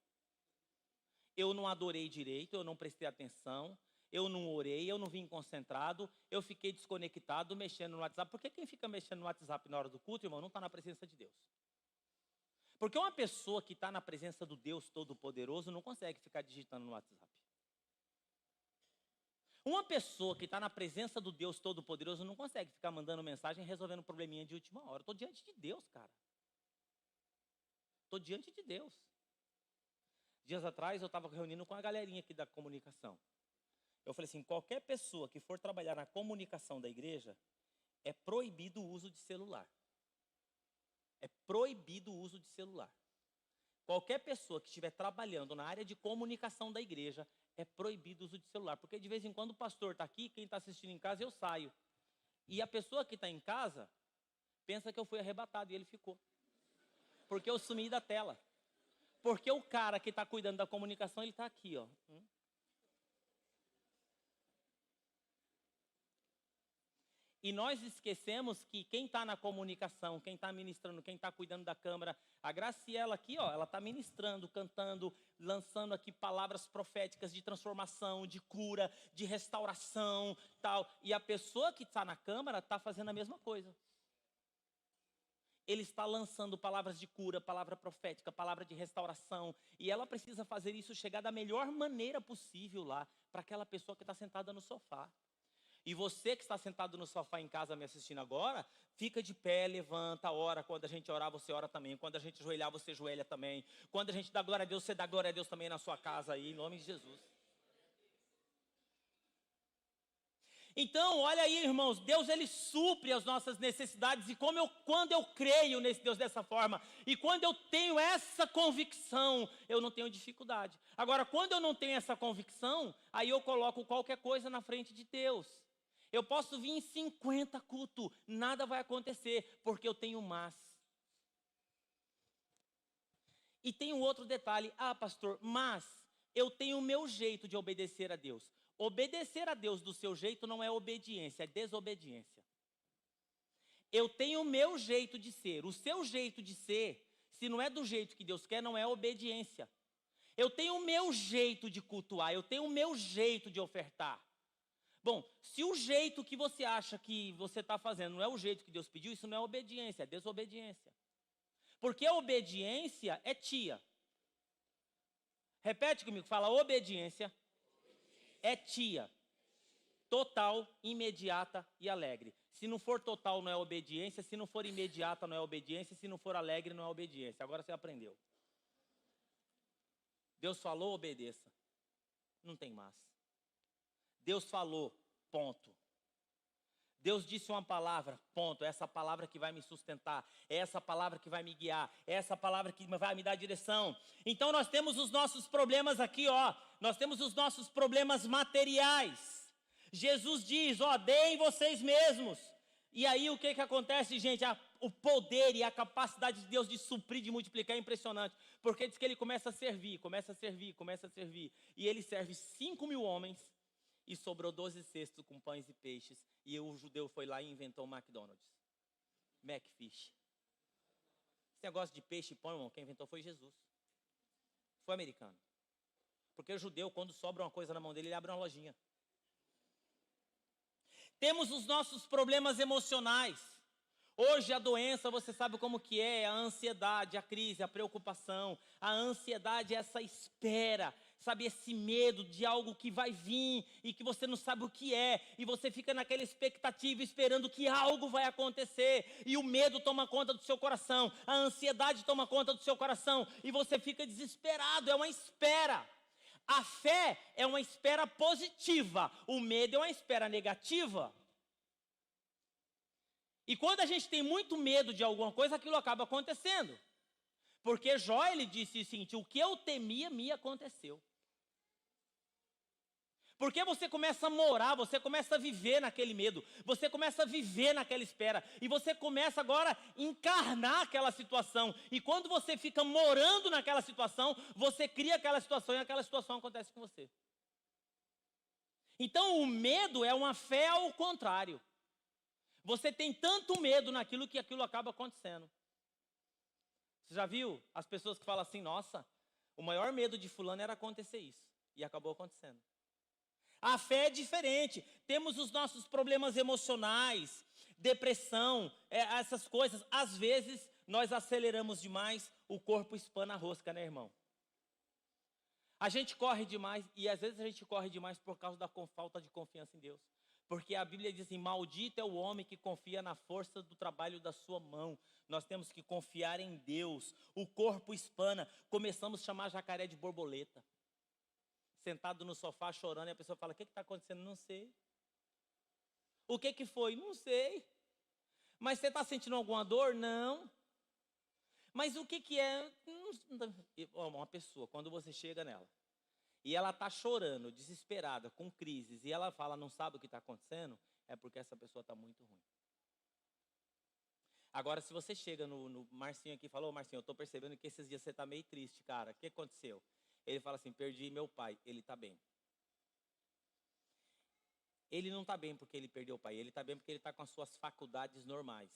Eu não adorei direito, eu não prestei atenção, eu não orei, eu não vim concentrado, eu fiquei desconectado, mexendo no WhatsApp. Por que quem fica mexendo no WhatsApp na hora do culto, irmão, não está na presença de Deus? Porque uma pessoa que está na presença do Deus Todo-Poderoso não consegue ficar digitando no WhatsApp. Uma pessoa que está na presença do Deus Todo-Poderoso não consegue ficar mandando mensagem e resolvendo um probleminha de última hora. Estou diante de Deus, cara. Estou diante de Deus. Dias atrás eu estava reunindo com a galerinha aqui da comunicação. Eu falei assim, qualquer pessoa que for trabalhar na comunicação da igreja, é proibido o uso de celular. É proibido o uso de celular. Qualquer pessoa que estiver trabalhando na área de comunicação da igreja, é proibido o uso de celular. Porque de vez em quando o pastor está aqui, quem está assistindo em casa, eu saio. E a pessoa que está em casa, pensa que eu fui arrebatado e ele ficou. Porque eu sumi da tela. Porque o cara que está cuidando da comunicação, ele está aqui, ó. E nós esquecemos que quem está na comunicação, quem está ministrando, quem está cuidando da câmara, a Graciela aqui, ó, ela está ministrando, cantando, lançando aqui palavras proféticas de transformação, de cura, de restauração, tal. E a pessoa que está na câmara está fazendo a mesma coisa. Ele está lançando palavras de cura, palavra profética, palavra de restauração. E ela precisa fazer isso chegar da melhor maneira possível lá, para aquela pessoa que está sentada no sofá. E você que está sentado no sofá em casa me assistindo agora, fica de pé, levanta, ora. Quando a gente orar, você ora também. Quando a gente ajoelhar, você ajoelha também. Quando a gente dá glória a Deus, você dá glória a Deus também na sua casa aí, em nome de Jesus. Então, olha aí, irmãos, Deus, ele supre as nossas necessidades. E quando eu creio nesse Deus dessa forma, e quando eu tenho essa convicção, eu não tenho dificuldade. Agora, quando eu não tenho essa convicção, aí eu coloco qualquer coisa na frente de Deus. Eu posso vir em 50 cultos, nada vai acontecer, porque eu tenho mas. E tem um outro detalhe, pastor, mas eu tenho o meu jeito de obedecer a Deus. Obedecer a Deus do seu jeito não é obediência, é desobediência. eu tenho o meu jeito de ser. O seu jeito de ser, se não é do jeito que Deus quer, não é obediência. Eu tenho o meu jeito de cultuar, eu tenho o meu jeito de ofertar. Bom, se o jeito que você acha que você está fazendo não é o jeito que Deus pediu, isso não é obediência, é desobediência. Porque a obediência é tia. Repete comigo, fala, obediência é tia. Total, imediata e alegre. Se não for total, não é obediência. Se não for imediata, não é obediência. Se não for alegre, não é obediência. Agora você aprendeu. Deus falou, obedeça. Não tem mais. Deus falou, ponto. Deus disse uma palavra, ponto. É essa palavra que vai me sustentar. É essa palavra que vai me guiar. É essa palavra que vai me dar direção. Então nós temos os nossos problemas aqui, ó. Nós temos os nossos problemas materiais. Jesus diz, ó, deem vocês mesmos. E aí o que acontece, gente? O poder e a capacidade de Deus de suprir, de multiplicar é impressionante. Porque diz que ele começa a servir. E ele serve 5.000 homens e sobrou 12 cestos com pães e peixes. E o judeu foi lá e inventou o McDonald's. Macfish. Esse negócio de peixe e pão, irmão, quem inventou foi Jesus. Foi americano. Porque o judeu, quando sobra uma coisa na mão dele, ele abre uma lojinha. Temos os nossos problemas emocionais. Hoje a doença, você sabe como que é, a ansiedade, a crise, a preocupação. A ansiedade é essa espera, sabe, esse medo de algo que vai vir e que você não sabe o que é. E você fica naquela expectativa, esperando que algo vai acontecer. E o medo toma conta do seu coração, a ansiedade toma conta do seu coração. E você fica desesperado, é uma espera. A fé é uma espera positiva, o medo é uma espera negativa. E quando a gente tem muito medo de alguma coisa, aquilo acaba acontecendo. Porque Jó, ele disse o seguinte, o que eu temia me aconteceu. Porque você começa a morar, você começa a viver naquele medo, você começa a viver naquela espera, e você começa agora a encarnar aquela situação. E quando você fica morando naquela situação, você cria aquela situação e aquela situação acontece com você. Então o medo é uma fé ao contrário. Você tem tanto medo naquilo que aquilo acaba acontecendo. Você já viu as pessoas que falam assim, nossa, o maior medo de fulano era acontecer isso, e acabou acontecendo. A fé é diferente. Temos os nossos problemas emocionais, depressão, essas coisas. Às vezes, nós aceleramos demais, o corpo espana a rosca, né, irmão? A gente corre demais, e às vezes a gente corre demais por causa da falta de confiança em Deus. Porque a Bíblia diz assim, maldito é o homem que confia na força do trabalho da sua mão. Nós temos que confiar em Deus. O corpo espana, começamos a chamar jacaré de borboleta. Sentado no sofá chorando, e a pessoa fala, o que está acontecendo? Não sei. O que foi? Não sei. Mas você está sentindo alguma dor? Não. Mas o que é? Uma pessoa, quando você chega nela, e ela está chorando, desesperada, com crises, e ela fala, não sabe o que está acontecendo, é porque essa pessoa está muito ruim. Agora, se você chega no Marcinho aqui e fala, ô Marcinho, eu estou percebendo que esses dias você está meio triste, cara, o que aconteceu? Ele fala assim, perdi meu pai, ele está bem. Ele não está bem porque ele perdeu o pai, ele está bem porque ele está com as suas faculdades normais.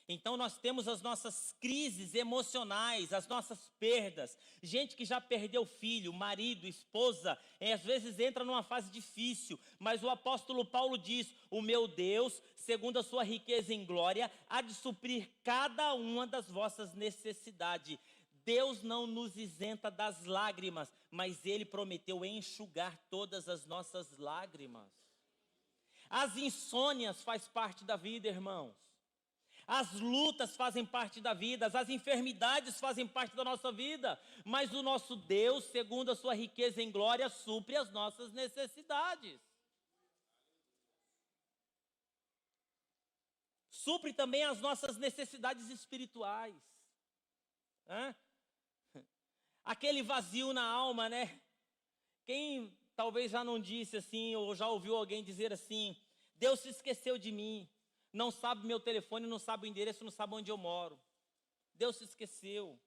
Então nós temos as nossas crises emocionais, as nossas perdas. Gente que já perdeu filho, marido, esposa, às vezes entra numa fase difícil. Mas o apóstolo Paulo diz, o meu Deus, segundo a sua riqueza em glória, há de suprir cada uma das vossas necessidades. Deus não nos isenta das lágrimas, mas Ele prometeu enxugar todas as nossas lágrimas. As insônias faz parte da vida, irmãos. As lutas fazem parte da vida, as enfermidades fazem parte da nossa vida. Mas o nosso Deus, segundo a sua riqueza em glória, supre as nossas necessidades. Supre também as nossas necessidades espirituais. Aquele vazio na alma, né? Quem talvez já não disse assim, ou já ouviu alguém dizer assim, Deus se esqueceu de mim, não sabe meu telefone, não sabe o endereço, não sabe onde eu moro. Deus se esqueceu.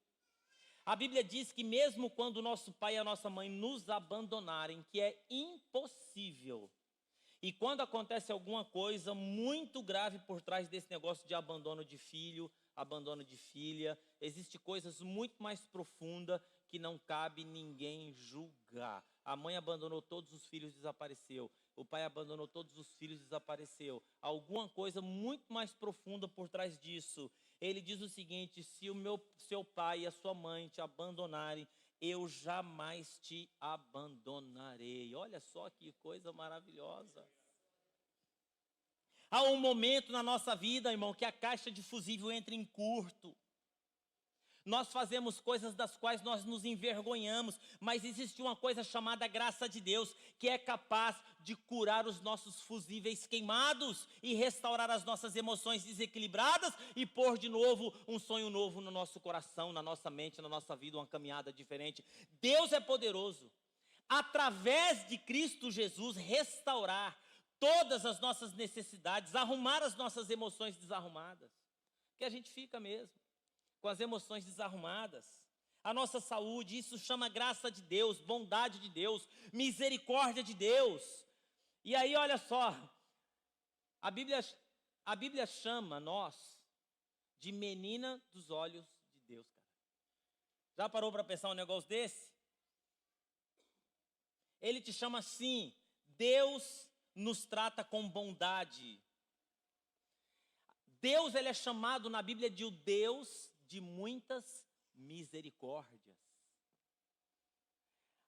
A Bíblia diz que mesmo quando o nosso pai e a nossa mãe nos abandonarem, que é impossível E quando acontece alguma coisa muito grave por trás desse negócio de abandono de filho, abandono de filha, existem coisas muito mais profundas que não cabe ninguém julgar. A mãe abandonou todos os filhos, desapareceu. O pai abandonou todos os filhos, desapareceu. Alguma coisa muito mais profunda por trás disso. Ele diz o seguinte: se seu pai e a sua mãe te abandonarem, eu jamais te abandonarei. Olha só que coisa maravilhosa. Há um momento na nossa vida, irmão, que a caixa de fusível entra em curto. Nós fazemos coisas das quais nós nos envergonhamos, mas existe uma coisa chamada graça de Deus, que é capaz de curar os nossos fusíveis queimados e restaurar as nossas emoções desequilibradas e pôr de novo um sonho novo no nosso coração, na nossa mente, na nossa vida, uma caminhada diferente. Deus é poderoso, através de Cristo Jesus, restaurar todas as nossas necessidades, arrumar as nossas emoções desarrumadas, que a gente fica mesmo com as emoções desarrumadas, a nossa saúde. Isso chama graça de Deus, bondade de Deus, misericórdia de Deus. E aí, olha só, a Bíblia chama nós de menina dos olhos de Deus, cara. Já parou para pensar um negócio desse? Ele te chama assim: Deus nos trata com bondade. Deus, ele é chamado na Bíblia de o Deus de muitas misericórdias.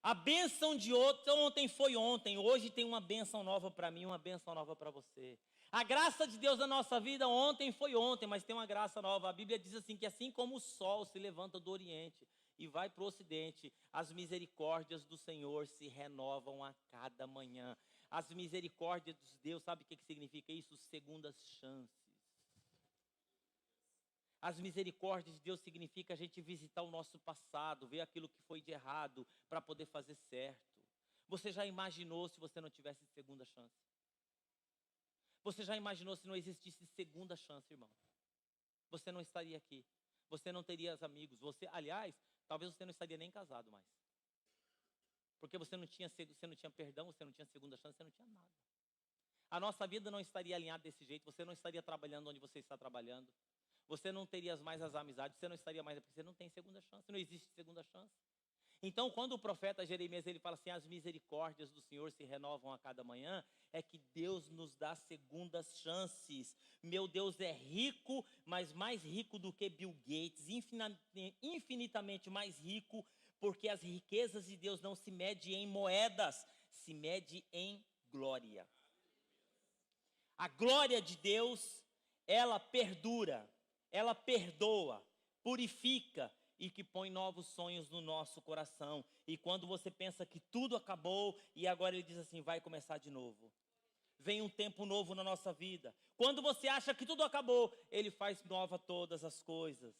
A bênção de ontem foi ontem, hoje tem uma bênção nova para mim, uma bênção nova para você. A graça de Deus na nossa vida ontem foi ontem, mas tem uma graça nova. A Bíblia diz assim, que assim como o sol se levanta do Oriente e vai para o Ocidente, as misericórdias do Senhor se renovam a cada manhã. As misericórdias de Deus, sabe o que significa isso? Segundas chances. As misericórdias de Deus significa a gente visitar o nosso passado, ver aquilo que foi de errado, para poder fazer certo. Você já imaginou se você não tivesse segunda chance? Você já imaginou se não existisse segunda chance, irmão? Você não estaria aqui. Você não teria os amigos. Aliás, talvez você não estaria nem casado mais. Porque você não tinha perdão, você não tinha segunda chance, você não tinha nada. A nossa vida não estaria alinhada desse jeito, você não estaria trabalhando onde você está trabalhando. Você não teria mais as amizades, você não estaria mais, porque você não tem segunda chance, não existe segunda chance. Então, quando o profeta Jeremias, ele fala assim, as misericórdias do Senhor se renovam a cada manhã, é que Deus nos dá segundas chances. Meu Deus é rico, mas mais rico do que Bill Gates, infinitamente mais rico, porque as riquezas de Deus não se medem em moedas, se mede em glória. A glória de Deus, ela perdura, ela perdoa, purifica e que põe novos sonhos no nosso coração. E quando você pensa que tudo acabou e agora ele diz assim, vai começar de novo. Vem um tempo novo na nossa vida. Quando você acha que tudo acabou, ele faz nova todas as coisas.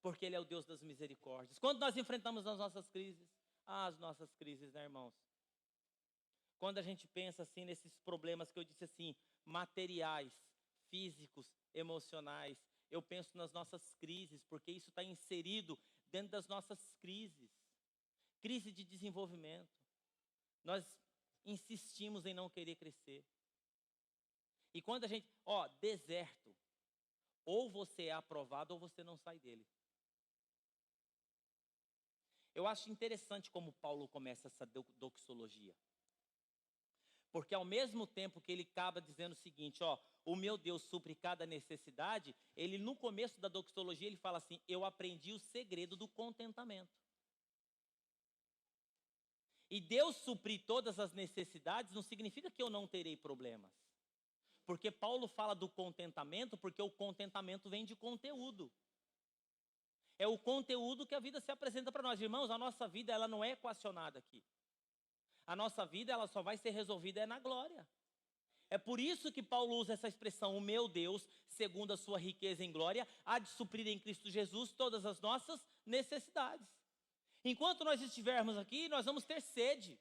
Porque ele é o Deus das misericórdias. Quando nós enfrentamos as nossas crises, né, irmãos? Quando a gente pensa assim nesses problemas que eu disse assim, materiais, físicos, emocionais, eu penso nas nossas crises, porque isso está inserido dentro das nossas crises. Crise de desenvolvimento. Nós insistimos em não querer crescer. E quando a gente, deserto, ou você é aprovado ou você não sai dele. Eu acho interessante como Paulo começa essa doxologia. Porque ao mesmo tempo que ele acaba dizendo o seguinte, o meu Deus supre cada necessidade, ele no começo da doxologia ele fala assim, eu aprendi o segredo do contentamento. E Deus suprir todas as necessidades não significa que eu não terei problemas. Porque Paulo fala do contentamento, porque o contentamento vem de conteúdo. É o conteúdo que a vida se apresenta para nós. Irmãos, a nossa vida ela não é equacionada aqui. A nossa vida ela só vai ser resolvida na glória. É por isso que Paulo usa essa expressão, o meu Deus, segundo a sua riqueza em glória, há de suprir em Cristo Jesus todas as nossas necessidades. Enquanto nós estivermos aqui, nós vamos ter sede.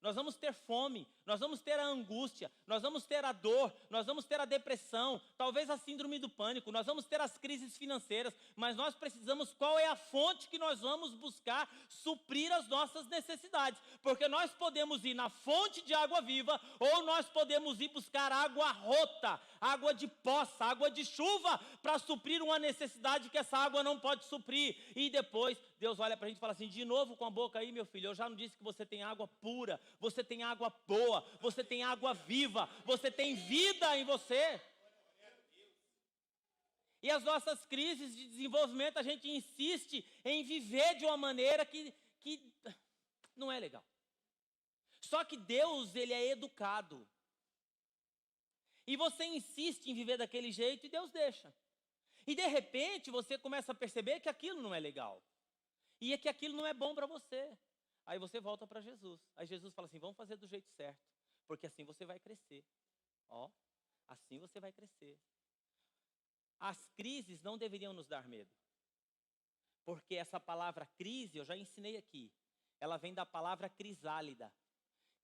nós vamos ter fome, nós vamos ter a angústia, nós vamos ter a dor, nós vamos ter a depressão, talvez a síndrome do pânico, nós vamos ter as crises financeiras, mas nós precisamos, qual é a fonte que nós vamos buscar suprir as nossas necessidades? Porque nós podemos ir na fonte de água viva, ou nós podemos ir buscar água rota, água de poça, água de chuva, para suprir uma necessidade que essa água não pode suprir. E depois Deus olha para a gente e fala assim, de novo com a boca aí, meu filho, eu já não disse que você tem água pura, você tem água boa, você tem água viva, você tem vida em você. E as nossas crises de desenvolvimento, a gente insiste em viver de uma maneira que não é legal. Só que Deus, ele é educado. E você insiste em viver daquele jeito e Deus deixa. E de repente você começa a perceber que aquilo não é legal. E é que aquilo não é bom para você. Aí você volta para Jesus. Aí Jesus fala assim, vamos fazer do jeito certo. Porque assim você vai crescer. Ó, assim você vai crescer. As crises não deveriam nos dar medo. Porque essa palavra crise, eu já ensinei aqui. Ela vem da palavra crisálida.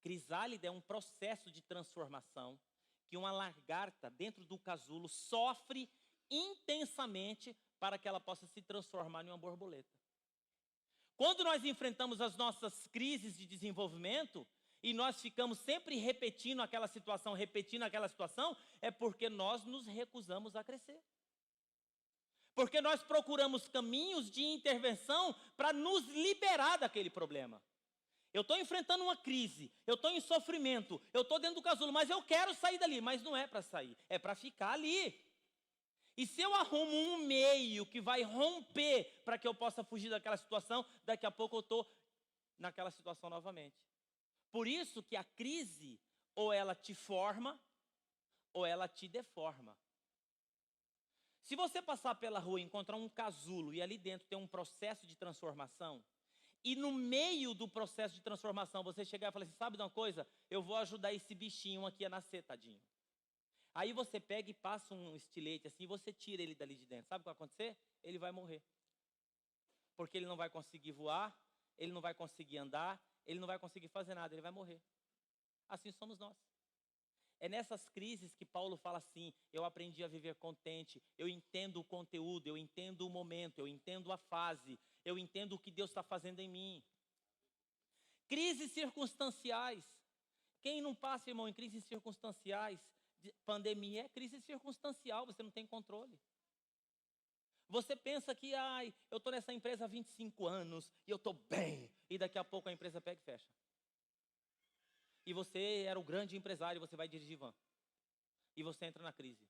Crisálida é um processo de transformação que uma lagarta dentro do casulo sofre intensamente para que ela possa se transformar em uma borboleta. Quando nós enfrentamos as nossas crises de desenvolvimento e nós ficamos sempre repetindo aquela situação, é porque nós nos recusamos a crescer. Porque nós procuramos caminhos de intervenção para nos liberar daquele problema. Eu estou enfrentando uma crise, eu estou em sofrimento, eu estou dentro do casulo, mas eu quero sair dali. Mas não é para sair, é para ficar ali. E se eu arrumo um meio que vai romper para que eu possa fugir daquela situação, daqui a pouco eu estou naquela situação novamente. Por isso que a crise, ou ela te forma, ou ela te deforma. Se você passar pela rua e encontrar um casulo e ali dentro tem um processo de transformação, e no meio do processo de transformação você chegar e falar assim, sabe de uma coisa? Eu vou ajudar esse bichinho aqui a nascer, tadinho. Aí você pega e passa um estilete assim, e você tira ele dali de dentro. Sabe o que vai acontecer? Ele vai morrer. Porque ele não vai conseguir voar, ele não vai conseguir andar, ele não vai conseguir fazer nada, ele vai morrer. Assim somos nós. É nessas crises que Paulo fala assim, eu aprendi a viver contente, eu entendo o conteúdo, eu entendo o momento, eu entendo a fase, eu entendo o que Deus está fazendo em mim. Crises circunstanciais. Quem não passa, irmão, em crises circunstanciais? Pandemia é crise circunstancial, você não tem controle. Você pensa que, eu estou nessa empresa há 25 anos e eu estou bem, e daqui a pouco a empresa pega e fecha. E você era o grande empresário, você vai dirigir van. E você entra na crise.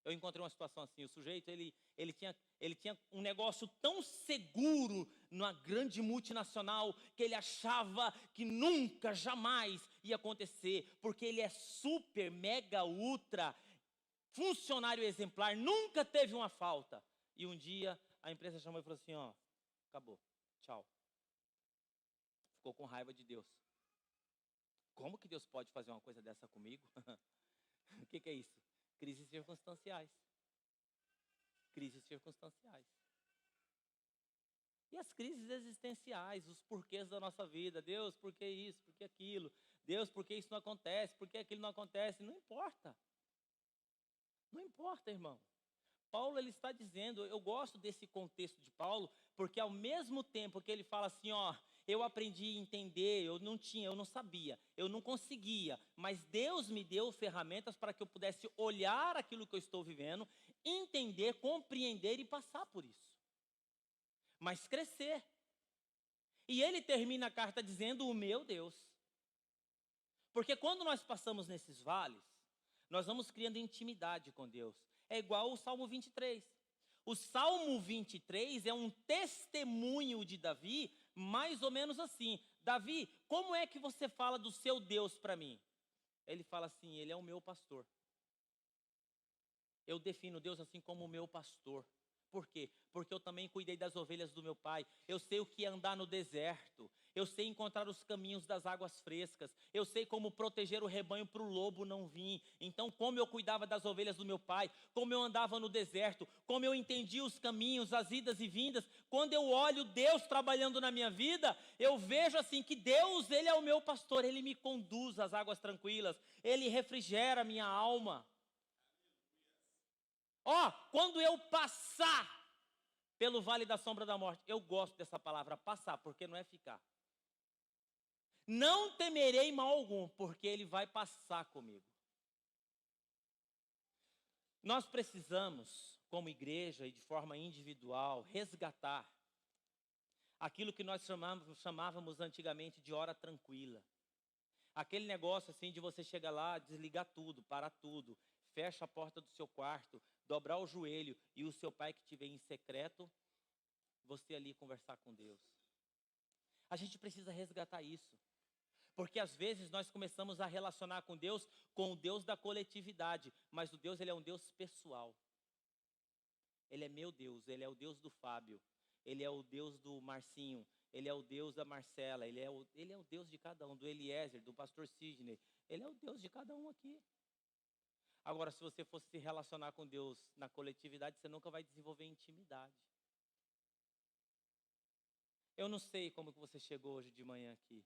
Eu encontrei uma situação assim, o sujeito, ele tinha um negócio tão seguro numa grande multinacional que ele achava que nunca, jamais ia acontecer, porque ele é super, mega, ultra, funcionário exemplar, nunca teve uma falta. E um dia a empresa chamou e falou assim, ó, acabou, tchau. Ficou com raiva de Deus. Como que Deus pode fazer uma coisa dessa comigo? O que é isso? Crises circunstanciais. Crises circunstanciais. E as crises existenciais, os porquês da nossa vida. Deus, por que isso, por que aquilo? Deus, por que isso não acontece, por que aquilo não acontece? Não importa. Não importa, irmão. Paulo, ele está dizendo, eu gosto desse contexto de Paulo, porque ao mesmo tempo que ele fala assim, ó, eu aprendi a entender, eu não sabia, eu não conseguia, mas Deus me deu ferramentas para que eu pudesse olhar aquilo que eu estou vivendo, entender, compreender e passar por isso. Mas crescer. E ele termina a carta dizendo, o meu Deus. Porque quando nós passamos nesses vales, nós vamos criando intimidade com Deus. É igual o Salmo 23. O Salmo 23 é um testemunho de Davi, mais ou menos assim. Davi, como é que você fala do seu Deus para mim? Ele fala assim, ele é o meu pastor. Eu defino Deus assim como o meu pastor. Por quê? Porque eu também cuidei das ovelhas do meu pai. Eu sei o que é andar no deserto. Eu sei encontrar os caminhos das águas frescas. Eu sei como proteger o rebanho para o lobo não vir. Então, como eu cuidava das ovelhas do meu pai, como eu andava no deserto, como eu entendia os caminhos, as idas e vindas. Quando eu olho Deus trabalhando na minha vida, eu vejo assim que Deus, Ele é o meu pastor. Ele me conduz às águas tranquilas. Ele refrigera a minha alma. Ó, quando eu passar pelo vale da sombra da morte, eu gosto dessa palavra, passar, porque não é ficar. Não temerei mal algum, porque Ele vai passar comigo. Nós precisamos, como igreja e de forma individual, resgatar aquilo que nós chamávamos antigamente de hora tranquila. Aquele negócio assim de você chegar lá, desligar tudo, parar tudo, fecha a porta do seu quarto, dobrar o joelho e o seu pai que te vê em secreto, você ali conversar com Deus. A gente precisa resgatar isso. Porque às vezes nós começamos a relacionar com o Deus da coletividade. Mas o Deus, Ele é um Deus pessoal. Ele é meu Deus, Ele é o Deus do Fábio. Ele é o Deus do Marcinho. Ele é o Deus da Marcela. Ele é o Deus de cada um, do Eliezer, do pastor Sidney. Ele é o Deus de cada um aqui. Agora, se você fosse se relacionar com Deus na coletividade, você nunca vai desenvolver intimidade. Eu não sei como que você chegou hoje de manhã aqui.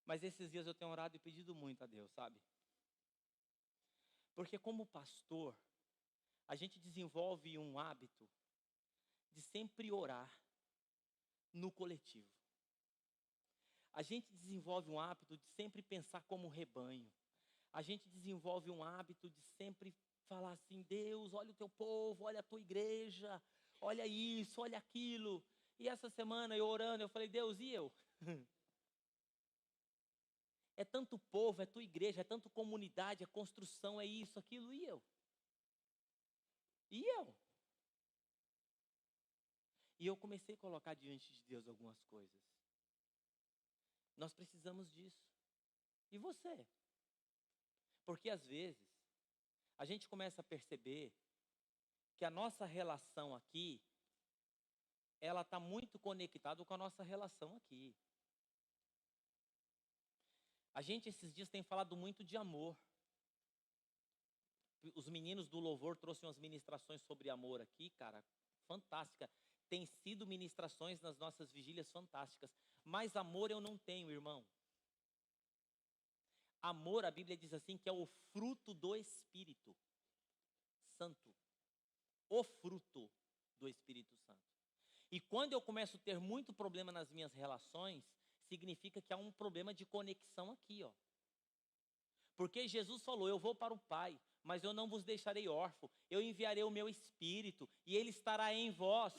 Mas esses dias eu tenho orado e pedido muito a Deus, sabe? Porque como pastor, a gente desenvolve um hábito de sempre orar no coletivo. A gente desenvolve um hábito de sempre pensar como rebanho. A gente desenvolve um hábito de sempre falar assim, Deus, olha o teu povo, olha a tua igreja, olha isso, olha aquilo. E essa semana eu orando, eu falei, Deus, e eu? É tanto povo, é tua igreja, é tanto comunidade, é construção, é isso, aquilo, e eu? E eu? E eu comecei a colocar diante de Deus algumas coisas. Nós precisamos disso. E você? Porque às vezes, a gente começa a perceber que a nossa relação aqui, ela está muito conectada com a nossa relação aqui. A gente esses dias tem falado muito de amor. Os meninos do louvor trouxeram umas ministrações sobre amor aqui, cara, fantástica. Tem sido ministrações nas nossas vigílias fantásticas. Mas amor eu não tenho, irmão. Amor, a Bíblia diz assim, que é o fruto do Espírito Santo. O fruto do Espírito Santo. E quando eu começo a ter muito problema nas minhas relações, significa que há um problema de conexão aqui, ó. Porque Jesus falou, eu vou para o Pai, mas eu não vos deixarei órfão, eu enviarei o meu Espírito, e Ele estará em vós.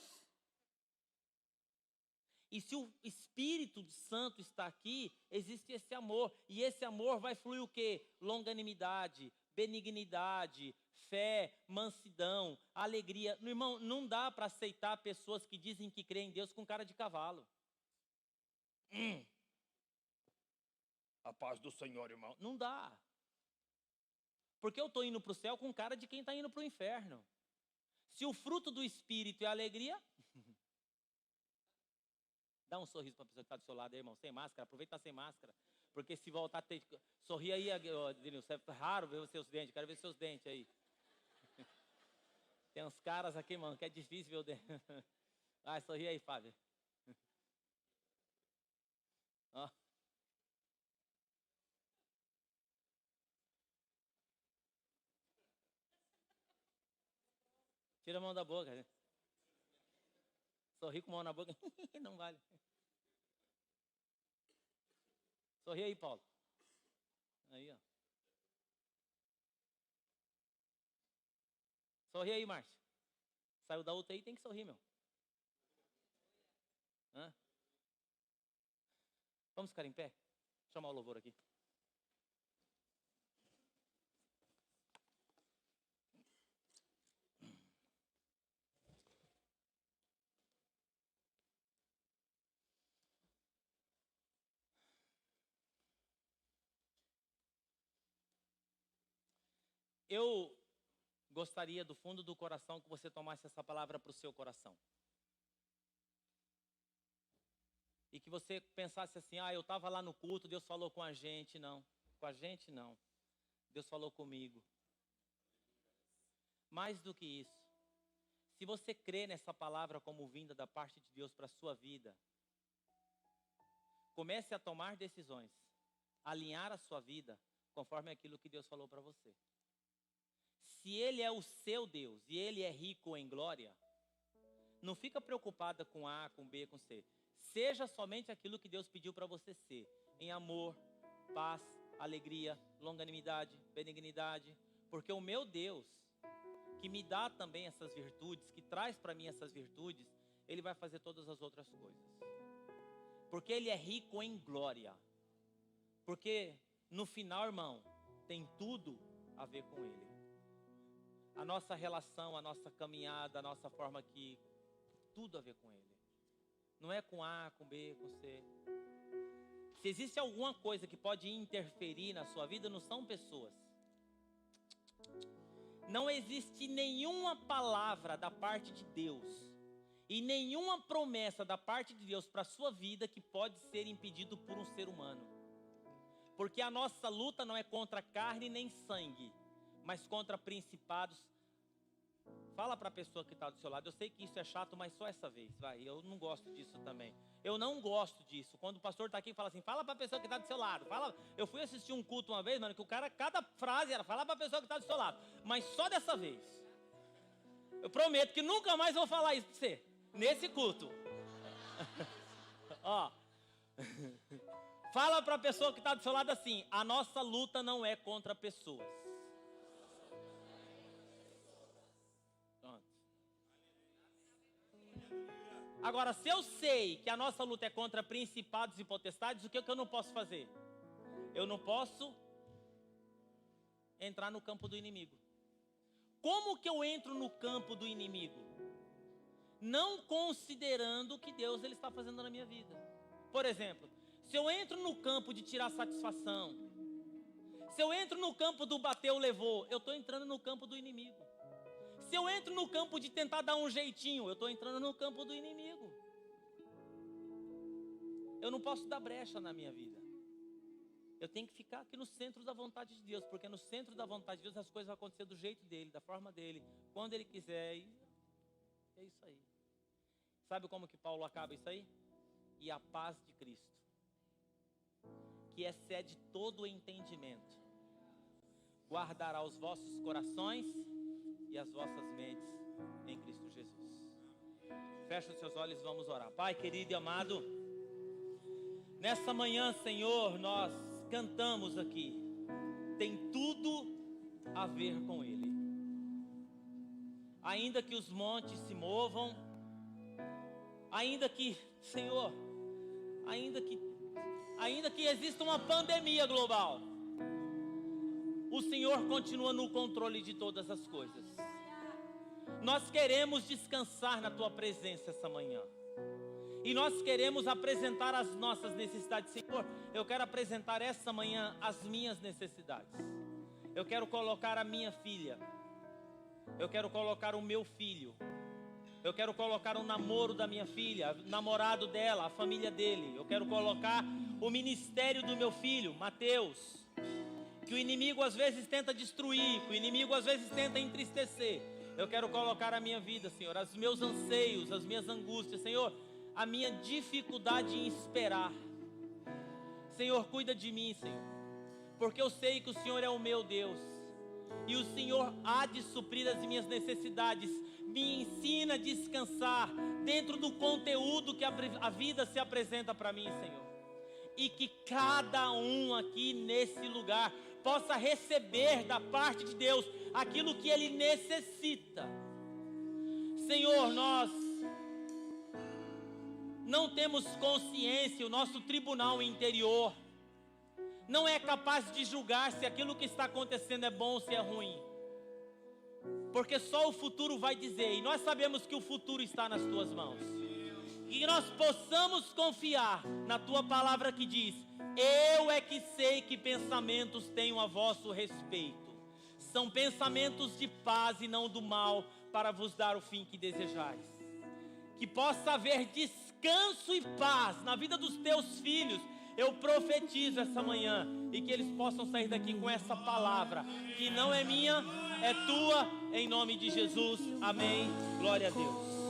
E se o Espírito Santo está aqui, existe esse amor, e esse amor vai fluir o quê? Longanimidade, benignidade, fé, mansidão, alegria. Irmão, não dá para aceitar pessoas que dizem que creem em Deus com cara de cavalo. A paz do Senhor, irmão. Não dá. Porque eu estou indo para o céu com cara de quem está indo para o inferno. Se o fruto do Espírito é alegria, dá um sorriso para a pessoa que está do seu lado aí, irmão, sem máscara, aproveita sem máscara. Porque se voltar a ter... Sorri aí, Denilson, é raro ver os seus dentes, quero ver seus dentes aí. Tem uns caras aqui, mano, que é difícil ver o dente. Vai, sorri aí, Fábio. Ó. Tira a mão da boca. Né? Sorri com a mão na boca. Não vale. Sorri aí, Paulo. Aí, ó. Sorri aí, Márcio. Saiu da UTI, tem que sorrir, meu. Hã? Vamos ficar em pé? Vou chamar o louvor aqui. Eu gostaria do fundo do coração que você tomasse essa palavra para o seu coração. E que você pensasse assim, eu estava lá no culto, Deus falou com a gente. Não, com a gente não. Deus falou comigo. Mais do que isso, se você crê nessa palavra como vinda da parte de Deus para a sua vida, comece a tomar decisões, alinhar a sua vida conforme aquilo que Deus falou para você. Se Ele é o seu Deus e Ele é rico em glória, não fica preocupada com A, com B, com C. Seja somente aquilo que Deus pediu para você ser, em amor, paz, alegria, longanimidade, benignidade, porque o meu Deus, que me dá também essas virtudes, que traz para mim essas virtudes, Ele vai fazer todas as outras coisas. Porque Ele é rico em glória. Porque no final, irmão, tem tudo a ver com Ele. A nossa relação, a nossa caminhada, a nossa forma aqui, tudo a ver com Ele. Não é com A, com B, com C. Se existe alguma coisa que pode interferir na sua vida, não são pessoas. Não existe nenhuma palavra da parte de Deus e nenhuma promessa da parte de Deus para a sua vida que pode ser impedido por um ser humano. Porque a nossa luta não é contra carne nem sangue, mas contra principados. Fala para a pessoa que está do seu lado. Eu sei que isso é chato, mas só essa vez. Vai, eu não gosto disso também. Eu não gosto disso. Quando o pastor está aqui e fala assim, fala para a pessoa que está do seu lado. Fala. Eu fui assistir um culto uma vez, mano, que o cara, cada frase era falar para a pessoa que está do seu lado. Mas só dessa vez. Eu prometo que nunca mais vou falar isso para você. Nesse culto. Ó. Fala para a pessoa que está do seu lado assim, a nossa luta não é contra pessoas. Agora, se eu sei que a nossa luta é contra principados e potestades, o que eu não posso fazer? Eu não posso entrar no campo do inimigo. Como que eu entro no campo do inimigo? Não considerando o que Deus ele está fazendo na minha vida. Por exemplo, se eu entro no campo de tirar satisfação, se eu entro no campo do bateu, levou, eu estou entrando no campo do inimigo. Se eu entro no campo de tentar dar um jeitinho, eu estou entrando no campo do inimigo. Eu não posso dar brecha na minha vida. Eu tenho que ficar aqui no centro da vontade de Deus, porque no centro da vontade de Deus as coisas vão acontecer do jeito dele, da forma dele, quando ele quiser. E é isso aí. Sabe como que Paulo acaba isso aí? E a paz de Cristo, que excede todo o entendimento, guardará os vossos corações e as vossas mentes em Cristo Jesus. Fecha os seus olhos e vamos orar. Pai querido e amado, nessa manhã, Senhor, nós cantamos aqui, tem tudo a ver com Ele. Ainda que os montes se movam, ainda que, Senhor, ainda que exista uma pandemia global, o Senhor continua no controle de todas as coisas. Nós queremos descansar na Tua presença essa manhã. E nós queremos apresentar as nossas necessidades. Senhor, eu quero apresentar essa manhã as minhas necessidades. Eu quero colocar a minha filha. Eu quero colocar o meu filho. Eu quero colocar o namoro da minha filha, o namorado dela, a família dele. Eu quero colocar o ministério do meu filho, Mateus. Que o inimigo às vezes tenta destruir, que o inimigo às vezes tenta entristecer. Eu quero colocar a minha vida, Senhor, os meus anseios, as minhas angústias, Senhor, a minha dificuldade em esperar. Senhor, cuida de mim, Senhor, porque eu sei que o Senhor é o meu Deus, e o Senhor há de suprir as minhas necessidades. Me ensina a descansar dentro do conteúdo que a vida se apresenta para mim, Senhor. E que cada um aqui nesse lugar possa receber da parte de Deus aquilo que ele necessita. Senhor, nós não temos consciência, o nosso tribunal interior não é capaz de julgar se aquilo que está acontecendo é bom ou se é ruim. Porque só o futuro vai dizer, e nós sabemos que o futuro está nas tuas mãos. Que nós possamos confiar na tua palavra que diz: eu é que sei que pensamentos tenho a vosso respeito. são pensamentos de paz e não do mal, para vos dar o fim que desejais. Que possa haver descanso e paz na vida dos teus filhos. Eu profetizo essa manhã, e que eles possam sair daqui com essa palavra, que não é minha, é tua, em nome de Jesus. Amém. Glória a Deus.